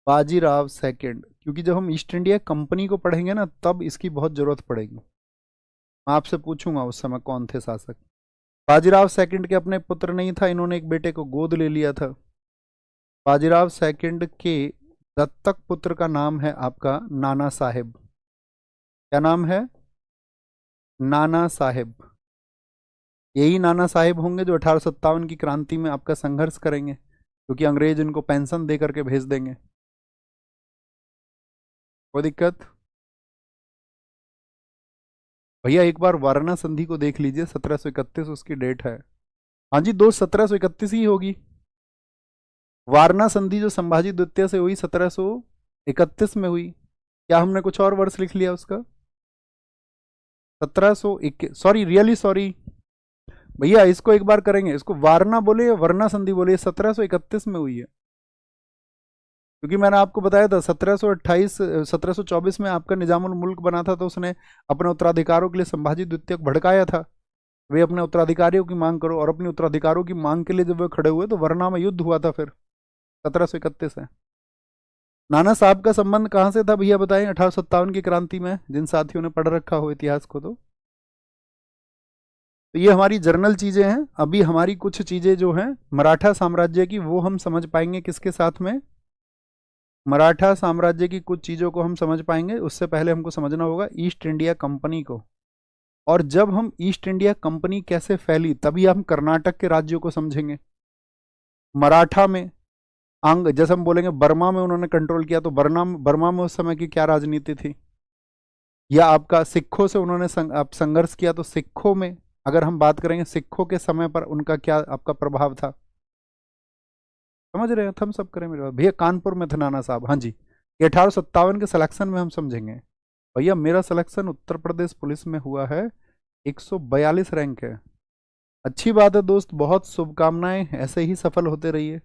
बाजीराव सेकंड। क्योंकि जब हम ईस्ट इंडिया कंपनी को पढ़ेंगे ना तब इसकी बहुत जरूरत पड़ेगी। मैं आपसे पूछूंगा उस समय कौन थे शासक। बाजीराव सेकंड के अपने पुत्र नहीं था, इन्होंने एक बेटे को गोद ले लिया था। बाजीराव सेकंड के दत्तक पुत्र का नाम है आपका नाना साहेब। क्या नाम है? नाना साहेब। यही नाना साहेब होंगे जो 1857 की क्रांति में आपका संघर्ष करेंगे, क्योंकि अंग्रेज इनको पेंशन दे करके भेज देंगे। कोई दिक्कत? भैया एक बार वारणा संधि को देख लीजिए, 1731 उसकी डेट है। हाँ जी दोस्त, 1731 ही होगी। वारणा संधि जो संभाजी द्वितीय से हुई 1731 में हुई। क्या हमने कुछ और वर्ष लिख लिया उसका? 1721, सॉरी, रियली सॉरी भैया, इसको एक बार करेंगे। इसको वारणा बोले या वरना संधि बोले, 1731 में हुई है। क्योंकि मैंने आपको बताया था 1728 1724 में आपका निजामुल मुल्क बना था, तो उसने अपने उत्तराधिकारों के लिए संभाजी द्वितीय को भड़काया था, वे अपने उत्तराधिकारियों की मांग करो। और अपने उत्तराधिकारों की मांग के लिए जब वे खड़े हुए तो वरना में युद्ध हुआ था फिर 1731 है। नाना साहब का संबंध कहाँ से था भैया बताएं? 1857 की क्रांति में, जिन साथियों ने पढ़ रखा हो इतिहास को तो। तो ये हमारी जर्नल चीजें हैं। अभी हमारी कुछ चीजें जो हैं मराठा साम्राज्य की, वो हम समझ पाएंगे किसके साथ में, मराठा साम्राज्य की कुछ चीजों को हम समझ पाएंगे। उससे पहले हमको समझना होगा ईस्ट इंडिया कंपनी को, और जब हम ईस्ट इंडिया कंपनी कैसे फैली तभी हम कर्नाटक के राज्यों को समझेंगे। मराठा में अंग, जैसे हम बोलेंगे बर्मा में उन्होंने कंट्रोल किया, तो बर्मा में उस समय की क्या राजनीति थी, या आपका सिखों से उन्होंने आप संघर्ष किया, तो सिखों में अगर हम बात करेंगे सिखों के समय पर उनका क्या आपका प्रभाव था, समझ रहे हैं। हम सब करें मेरे बात भैया, कानपुर में थे नाना साहब, हाँ जी। 1857 के सिलेक्शन में हम समझेंगे भैया। मेरा सिलेक्शन उत्तर प्रदेश पुलिस में हुआ है, 142 रैंक है। अच्छी बात है दोस्त, बहुत शुभकामनाएं, ऐसे ही सफल होते रहिए।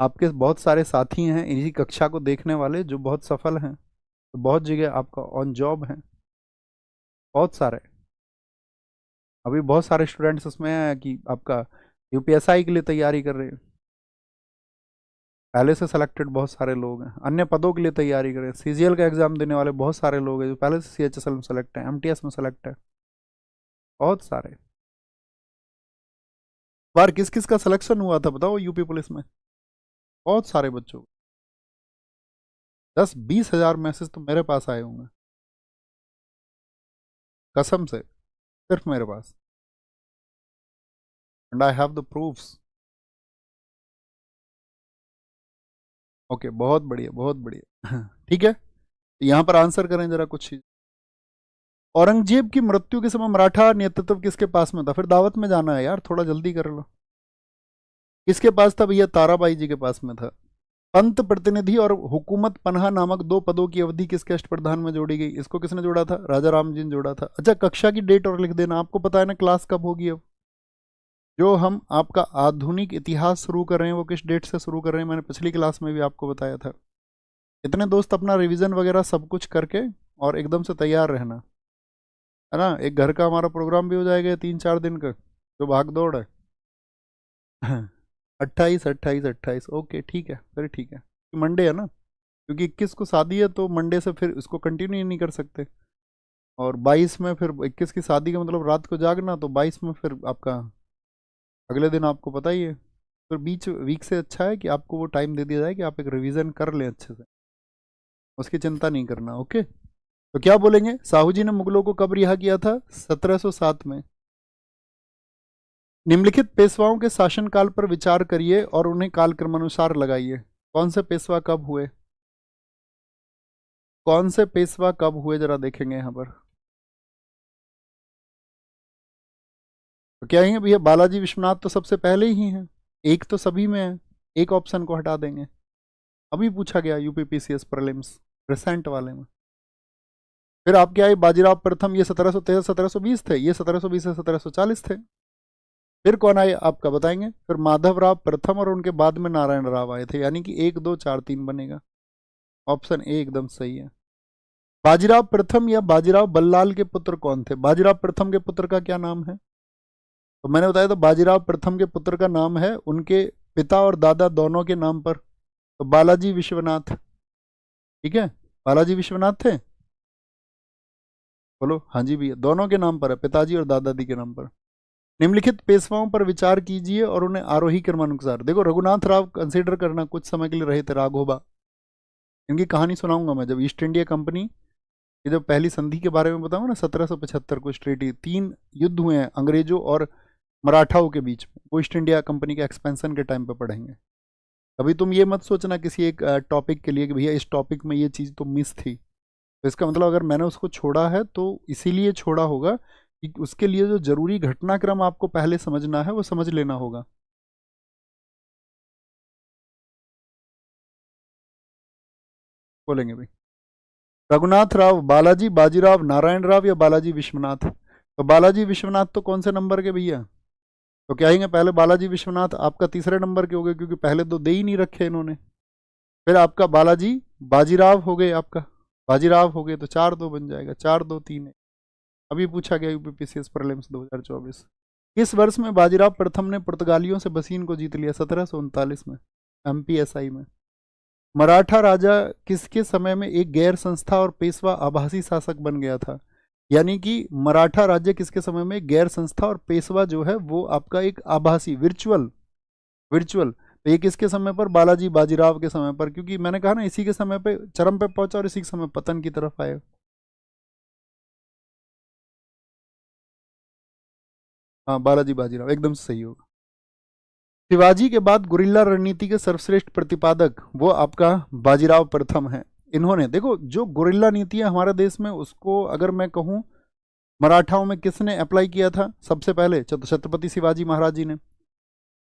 आपके बहुत सारे साथी हैं इसी कक्षा को देखने वाले जो बहुत सफल हैं, तो बहुत जगह आपका ऑन जॉब है, बहुत सारे। अभी बहुत सारे स्टूडेंट्स उसमें हैं कि आपका यूपीएसआई के लिए तैयारी कर रहे हैं, पहले से सिलेक्टेड बहुत सारे लोग हैं। अन्य पदों के लिए तैयारी कर रहे हैं, सीजीएल का एग्जाम देने वाले बहुत सारे लोग हैं जो पहले से सीएचएसएल में सेलेक्ट है, एमटीएस में सेलेक्ट है, बहुत सारे। बार किस किस का सिलेक्शन हुआ था बताओ यूपी पुलिस में, बहुत सारे बच्चों। 10-20 हजार मैसेज तो मेरे पास आए होंगे कसम से, सिर्फ मेरे पास, and I have the proofs. Okay, बहुत बढ़िया बहुत बढ़िया ठीक है, यहां पर आंसर करें जरा कुछ चीज। औरंगजेब की मृत्यु के समय मराठा नेतृत्व किसके पास में था, फिर दावत में जाना है यार, थोड़ा जल्दी कर लो। किसके पास था भैया, ताराबाई जी के पास में था। पंत प्रतिनिधि और हुकूमत पनाह नामक दो पदों की अवधि किसके अष्टप्रधान में जोड़ी गई, इसको किसने जोड़ा था, राजा राम जी ने जोड़ा था। अच्छा, कक्षा की डेट और लिख देना, आपको पता है ना क्लास कब होगी। अब जो हम आपका आधुनिक इतिहास शुरू कर रहे हैं वो किस डेट से शुरू कर रहे हैं, मैंने पिछली क्लास में भी आपको बताया था। इतने दोस्त अपना रिवीजन वगैरह सब कुछ करके और एकदम से तैयार रहना, है ना। एक घर का हमारा प्रोग्राम भी हो जाएगा 3-4 दिन का, जो भाग दौड़ है 28 ओके ठीक है, फिर ठीक है, मंडे है ना, क्योंकि 21 को शादी है तो मंडे से फिर इसको कंटिन्यू नहीं कर सकते। और 22 में फिर 21 की शादी का मतलब रात को जागना, तो 22 में फिर आपका अगले दिन आपको पता ही है। फिर बीच वीक से अच्छा है कि आपको वो टाइम दे दिया जाए कि आप एक रिवीजन कर लें अच्छे से, उसकी चिंता नहीं करना। ओके, तो क्या बोलेंगे, साहू जी ने मुगलों को कब रिहा किया था, 1707 में। निम्नलिखित पेशवाओं के शासनकाल पर विचार करिए और उन्हें कालक्रमानुसार लगाइए। कौन से पेशवा कब हुए, कौन से पेशवा कब हुए, जरा देखेंगे यहां पर। तो क्या है भैया, बालाजी विश्वनाथ तो सबसे पहले ही हैं, एक तो सभी में है, एक ऑप्शन को हटा देंगे। अभी पूछा गया यूपीपीसीएस प्रीलिम्स रिसेंट वाले में। फिर आपके आए बाजीराव प्रथम, ये 1713-1720 थे, ये 1720 से 1740 थे। फिर कौन आए आपका बताएंगे, फिर माधव राव प्रथम और उनके बाद में नारायण राव आए थे, यानी कि 1 2 4 3 बनेगा। ऑप्शन ए एकदम सही है। बाजीराव प्रथम या बाजीराव बल्लाल के पुत्र कौन थे, बाजीराव प्रथम के पुत्र का क्या नाम है, तो मैंने बताया था बाजीराव प्रथम के पुत्र का नाम है उनके पिता और दादा दोनों के नाम पर, तो बालाजी विश्वनाथ। ठीक है, बालाजी विश्वनाथ थे, बोलो हाँ जी भैया, दोनों के नाम पर है, पिताजी और दादाजी के नाम पर। निम्नलिखित पेशवाओं पर विचार कीजिए और उन्हें आरोही क्रमानुसार। देखो रघुनाथ राव कंसीडर करना, कुछ समय के लिए रहे थे राघोबा, इनकी कहानी सुनाऊंगा मैं जब ईस्ट इंडिया कंपनी की जब पहली संधि के बारे में बताऊंगा ना, 1775 को ट्रीटी, 3 युद्ध हुए हैं अंग्रेजों और मराठाओं के बीच में, वो ईस्ट इंडिया कंपनी के एक्सपेंशन के टाइम पे पढ़ेंगे। अभी तुम ये मत सोचना किसी एक टॉपिक के लिए कि भैया इस टॉपिक में ये चीज़ तो मिस थी, तो इसका मतलब अगर मैंने उसको छोड़ा है तो इसीलिए छोड़ा होगा कि उसके लिए जो जरूरी घटनाक्रम आपको पहले समझना है वो समझ लेना होगा। बोलेंगे भाई, रघुनाथ राव, बालाजी, बाजीराव, नारायण राव या बालाजी विश्वनाथ, तो बालाजी विश्वनाथ तो कौन से नंबर के भैया, तो क्या आएंगे पहले बालाजी विश्वनाथ आपका तीसरे नंबर के हो गए, क्योंकि पहले दो दे ही नहीं रखे इन्होंने। फिर आपका बालाजी बाजीराव हो गए, आपका बाजीराव हो गए, तो 4-2 बन जाएगा, 4-2-3 है। अभी पूछा गया यूपीपीसीएस प्रीलिम्स 2024, किस वर्ष में बाजीराव प्रथम ने पुर्तगालियों से बसीन को जीत लिया, 1739 में, एमपीएसआई में। मराठा राजा किसके समय में एक गैर संस्था और पेशवा आभासी शासक बन गया था, यानी कि मराठा राज्य किसके समय में गैर संस्था और पेशवा जो है वो आपका एक आभासी विर्चुअल विर्चुअल। तो ये किसके समय पर? बालाजी बाजीराव के समय पर, क्योंकि मैंने कहा ना इसी के समय पे चरम पे पहुंचा और इसी के समय पतन की तरफ आए। हाँ, बालाजी बाजीराव एकदम सही होगा। शिवाजी के बाद गुरिल्ला रणनीति के सर्वश्रेष्ठ प्रतिपादक वो आपका बाजीराव प्रथम है। इन्होंने देखो जो गुरिल्ला नीति है हमारे देश में, उसको अगर मैं कहूँ मराठाओं में किसने अप्लाई किया था सबसे पहले? छत्रपति शिवाजी महाराज जी ने।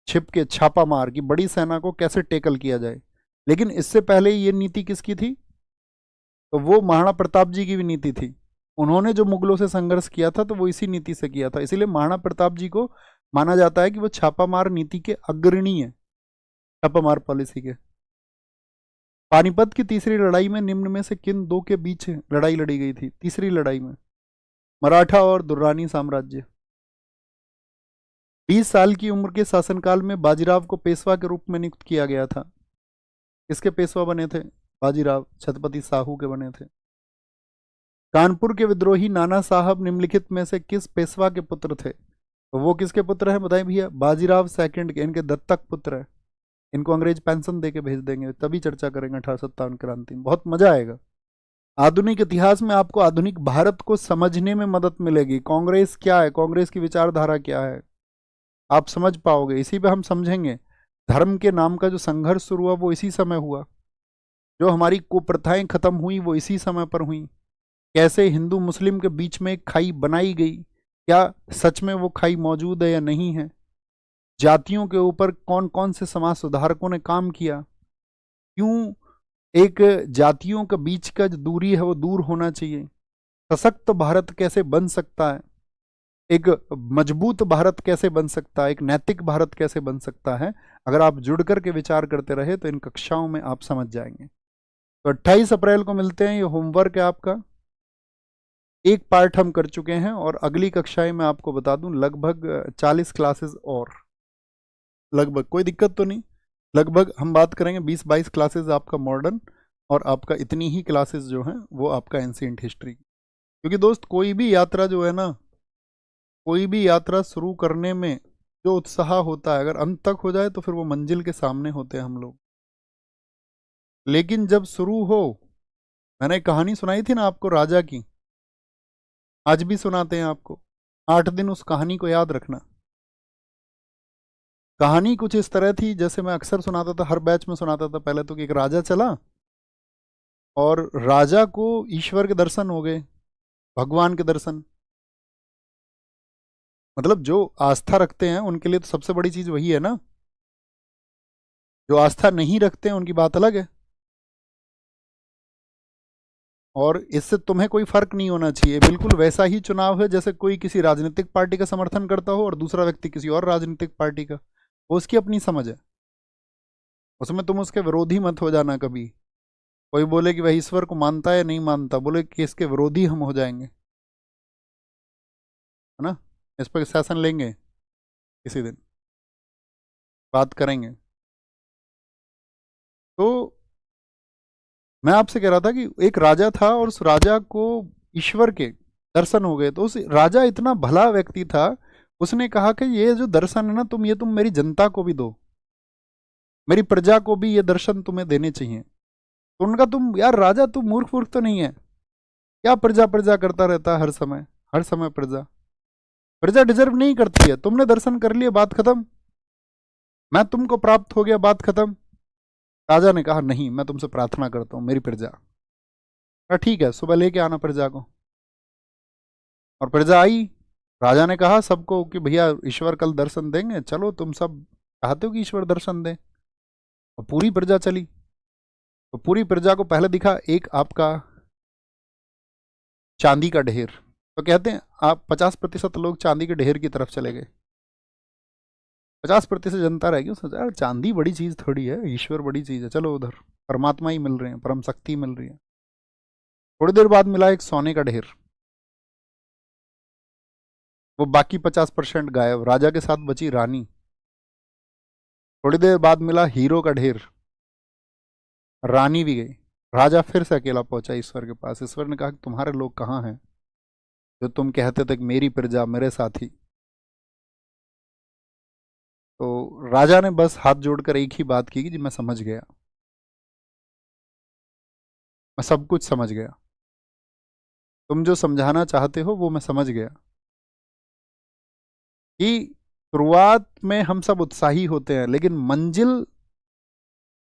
छिप के छापा मार की बड़ी सेना को कैसे टेकल किया जाए। लेकिन इससे पहले ये नीति किसकी थी? तो वो महाराणा प्रताप जी की भी नीति थी। उन्होंने जो मुगलों से संघर्ष किया था तो वो इसी नीति से किया था, इसीलिए महाराणा प्रताप जी को माना जाता है कि वो छापामार नीति के अग्रणी है, छापामार पॉलिसी के। पानीपत की तीसरी लड़ाई में निम्न में से किन दो के बीच लड़ाई लड़ी गई थी? तीसरी लड़ाई में मराठा और दुर्रानी साम्राज्य। 20 साल की उम्र के शासनकाल में बाजीराव को पेशवा के रूप में नियुक्त किया गया था। किसके पेशवा बने थे? बाजीराव छत्रपति साहू के बने थे। कानपुर के विद्रोही नाना साहब निम्नलिखित में से किस पेशवा के पुत्र थे? तो वो किसके पुत्र हैं बताएं भैया? बाजीराव सेकंड के, इनके दत्तक पुत्र है। इनको अंग्रेज पेंशन दे के भेज देंगे, तभी चर्चा करेंगे 1857 क्रांति में, बहुत मजा आएगा। आधुनिक इतिहास में आपको आधुनिक भारत को समझने में मदद मिलेगी। कांग्रेस क्या है, कांग्रेस की विचारधारा क्या है, आप समझ पाओगे, इसी पे हम समझेंगे। धर्म के नाम का जो संघर्ष शुरू हुआ वो इसी समय हुआ, जो हमारी कुप्रथाएं खत्म हुई वो इसी समय पर हुई। कैसे हिंदू मुस्लिम के बीच में एक खाई बनाई गई, क्या सच में वो खाई मौजूद है या नहीं है? जातियों के ऊपर कौन कौन से समाज सुधारकों ने काम किया, क्यों एक जातियों के बीच का जो दूरी है वो दूर होना चाहिए। सशक्त भारत कैसे बन सकता है, एक मजबूत भारत कैसे बन सकता है, एक नैतिक भारत कैसे बन सकता है। अगर आप जुड़ करके विचार करते रहे तो इन कक्षाओं में आप समझ जाएंगे। तो 28 अप्रैल को मिलते हैं, ये होमवर्क है आपका। एक पार्ट हम कर चुके हैं और अगली कक्षाएं मैं आपको बता दूं लगभग 40 क्लासेस और, लगभग कोई दिक्कत तो नहीं, लगभग हम बात करेंगे 20-22 क्लासेस आपका मॉडर्न और आपका इतनी ही क्लासेस जो हैं वो आपका एंशिएंट हिस्ट्री। क्योंकि दोस्त कोई भी यात्रा जो है ना, कोई भी यात्रा शुरू करने में जो उत्साह होता है अगर अंत तक हो जाए तो फिर वो मंजिल के सामने होते हैं हम लोग। लेकिन जब शुरू हो, मैंने एक कहानी सुनाई थी ना आपको राजा की, आज भी सुनाते हैं आपको, 8 दिन उस कहानी को याद रखना। कहानी कुछ इस तरह थी जैसे मैं अक्सर सुनाता था, हर बैच में सुनाता था पहले तो, कि एक राजा चला और राजा को ईश्वर के दर्शन हो गए, भगवान के दर्शन। मतलब जो आस्था रखते हैं उनके लिए तो सबसे बड़ी चीज वही है ना, जो आस्था नहीं रखते हैं उनकी बात अलग है। और इससे तुम्हें कोई फर्क नहीं होना चाहिए, बिल्कुल वैसा ही चुनाव है जैसे कोई किसी राजनीतिक पार्टी का समर्थन करता हो और दूसरा व्यक्ति किसी और राजनीतिक पार्टी का, वो उसकी अपनी समझ है, उसमें तुम उसके विरोधी मत हो जाना कभी। कोई बोले कि वह ईश्वर को मानता है नहीं मानता, बोले कि इसके विरोधी हम हो जाएंगे, है ना। इस पर सेशन लेंगे किसी दिन, बात करेंगे। तो मैं आपसे कह रहा था कि एक राजा था और उस राजा को ईश्वर के दर्शन हो गए। तो उस राजा इतना भला व्यक्ति था, उसने कहा कि ये जो दर्शन है ना तुम मेरी जनता को भी दो, मेरी प्रजा को भी ये दर्शन तुम्हें देने चाहिए। तो उनका तुम यार राजा तू मूर्ख वूर्ख तो नहीं है क्या, प्रजा प्रजा करता रहता है हर समय प्रजा, प्रजा डिजर्व नहीं करती है। तुमने दर्शन कर लिए, बात खत्म, मैं तुमको प्राप्त हो गया, बात खत्म। राजा ने कहा नहीं, मैं तुमसे प्रार्थना करता हूँ मेरी प्रजा। कहा ठीक है, सुबह लेके आना प्रजा को। और प्रजा आई, राजा ने कहा सबको कि भैया ईश्वर कल दर्शन देंगे, चलो तुम सब चाहते हो कि ईश्वर दर्शन दे। और पूरी प्रजा चली। तो पूरी प्रजा को पहले दिखा एक आपका चांदी का ढेर। तो कहते हैं आप 50% लोग चांदी के ढेर की तरफ चले गए, 50% जनता रह गई। सोचा यार चांदी बड़ी चीज थोड़ी है, ईश्वर बड़ी चीज है, चलो उधर परमात्मा ही मिल रहे हैं, परम शक्ति मिल रही है। थोड़ी देर बाद मिला एक सोने का ढेर, वो बाकी 50% गायब, राजा के साथ बची रानी। थोड़ी देर बाद मिला हीरो का ढेर, रानी भी गई, राजा फिर से अकेला पहुंचा ईश्वर के पास। ईश्वर ने कहा कि तुम्हारे लोग कहाँ हैं? जो तुम कहते थे कि मेरी प्रजा मेरे साथी, तो राजा ने बस हाथ जोड़कर एक ही बात की कि जी मैं समझ गया, मैं सब कुछ समझ गया, तुम जो समझाना चाहते हो वो मैं समझ गया। कि शुरुआत में हम सब उत्साही होते हैं, लेकिन मंजिल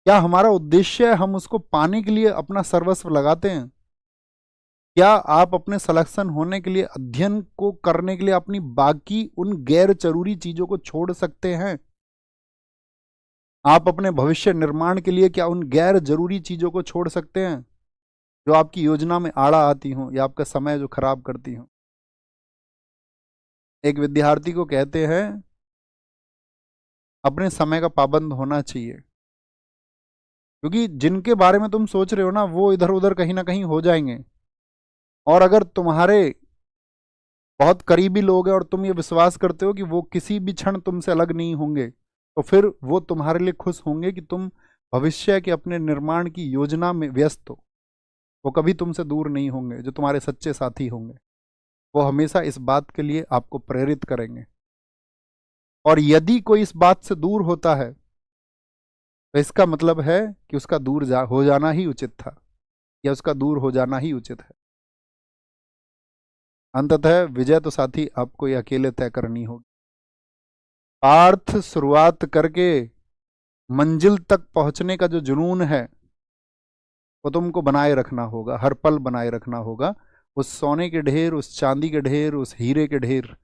क्या हमारा उद्देश्य है, हम उसको पाने के लिए अपना सर्वस्व लगाते हैं? क्या आप अपने सिलेक्शन होने के लिए, अध्ययन को करने के लिए अपनी बाकी उन गैर जरूरी चीजों को छोड़ सकते हैं? आप अपने भविष्य निर्माण के लिए क्या उन गैर जरूरी चीजों को छोड़ सकते हैं जो आपकी योजना में आड़ा आती हों या आपका समय जो खराब करती हों? एक विद्यार्थी को कहते हैं अपने समय का पाबंद होना चाहिए, क्योंकि जिनके बारे में तुम सोच रहे हो ना, वो इधर उधर कहीं ना कहीं हो जाएंगे। और अगर तुम्हारे बहुत करीबी लोग हैं और तुम ये विश्वास करते हो कि वो किसी भी क्षण तुमसे अलग नहीं होंगे, तो फिर वो तुम्हारे लिए खुश होंगे कि तुम भविष्य के अपने निर्माण की योजना में व्यस्त हो। वो कभी तुमसे दूर नहीं होंगे। जो तुम्हारे सच्चे साथी होंगे वो हमेशा इस बात के लिए आपको प्रेरित करेंगे। और यदि कोई इस बात से दूर होता है तो इसका मतलब है कि उसका हो जाना ही उचित था, या उसका दूर हो जाना ही उचित है। अंततः विजय तो साथी आपको ये अकेले तय करनी होगी। पार्थ, शुरुआत करके मंजिल तक पहुंचने का जो जुनून है वो तुमको बनाए रखना होगा, हर पल बनाए रखना होगा। उस सोने के ढेर, उस चांदी के ढेर, उस हीरे के ढेर,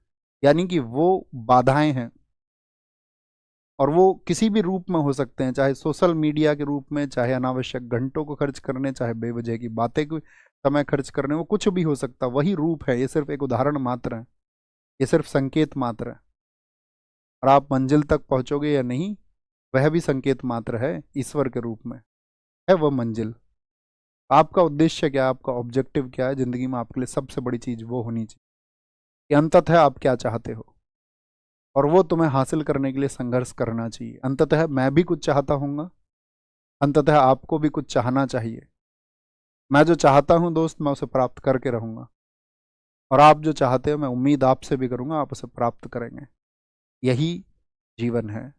यानी कि वो बाधाएं हैं, और वो किसी भी रूप में हो सकते हैं, चाहे सोशल मीडिया के रूप में, चाहे अनावश्यक घंटों को खर्च करने, चाहे बेवजह की बातें को समय खर्च करने, वो कुछ भी हो सकता, वही रूप है। ये सिर्फ एक उदाहरण मात्र है, ये सिर्फ संकेत मात्र है। और आप मंजिल तक पहुंचोगे या नहीं, वह भी संकेत मात्र है, ईश्वर के रूप में है वह मंजिल। आपका उद्देश्य क्या है, आपका ऑब्जेक्टिव क्या है जिंदगी में? आपके लिए सबसे बड़ी चीज वो होनी चाहिए कि अंततः आप क्या चाहते हो, और वो तुम्हें हासिल करने के लिए संघर्ष करना चाहिए। अंततः मैं भी कुछ चाहता हूँगा, अंततः आपको भी कुछ चाहना चाहिए। मैं जो चाहता हूँ दोस्त, मैं उसे प्राप्त करके रहूँगा, और आप जो चाहते हो, मैं उम्मीद आपसे भी करूँगा, आप उसे प्राप्त करेंगे। यही जीवन है,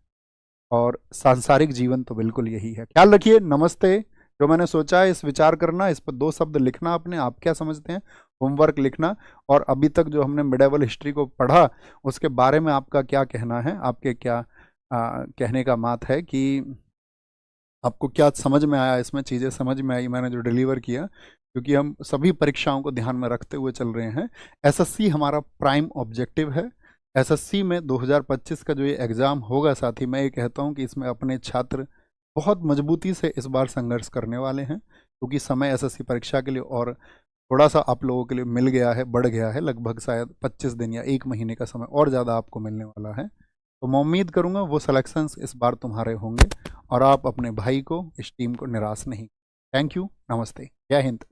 और सांसारिक जीवन तो बिल्कुल यही है। ख्याल रखिए। नमस्ते। जो मैंने सोचा है इस विचार करना, इस पर 2 शब्द लिखना अपने, आप क्या समझते हैं, होमवर्क लिखना। और अभी तक जो हमने मिडेवल हिस्ट्री को पढ़ा उसके बारे में आपका क्या कहना है, आपके क्या कहने का बात है, कि आपको क्या समझ में आया, इसमें चीज़ें समझ में आई मैंने जो डिलीवर किया। क्योंकि हम सभी परीक्षाओं को ध्यान में रखते हुए चल रहे हैं। एसएससी हमारा प्राइम ऑब्जेक्टिव है। एसएससी में 2025 का जो ये एग्ज़ाम होगा साथी, मैं ये कहता हूँ कि इसमें अपने छात्र बहुत मजबूती से इस बार संघर्ष करने वाले हैं, क्योंकि समय एसएससी परीक्षा के लिए और थोड़ा सा आप लोगों के लिए मिल गया है, बढ़ गया है। लगभग शायद 25 दिन या 1 महीने का समय और ज़्यादा आपको मिलने वाला है। तो मैं उम्मीद करूँगा वो सिलेक्शंस इस बार तुम्हारे होंगे, और आप अपने भाई को, इस टीम को निराश नहीं। Thank you. नमस्ते। जय हिंद।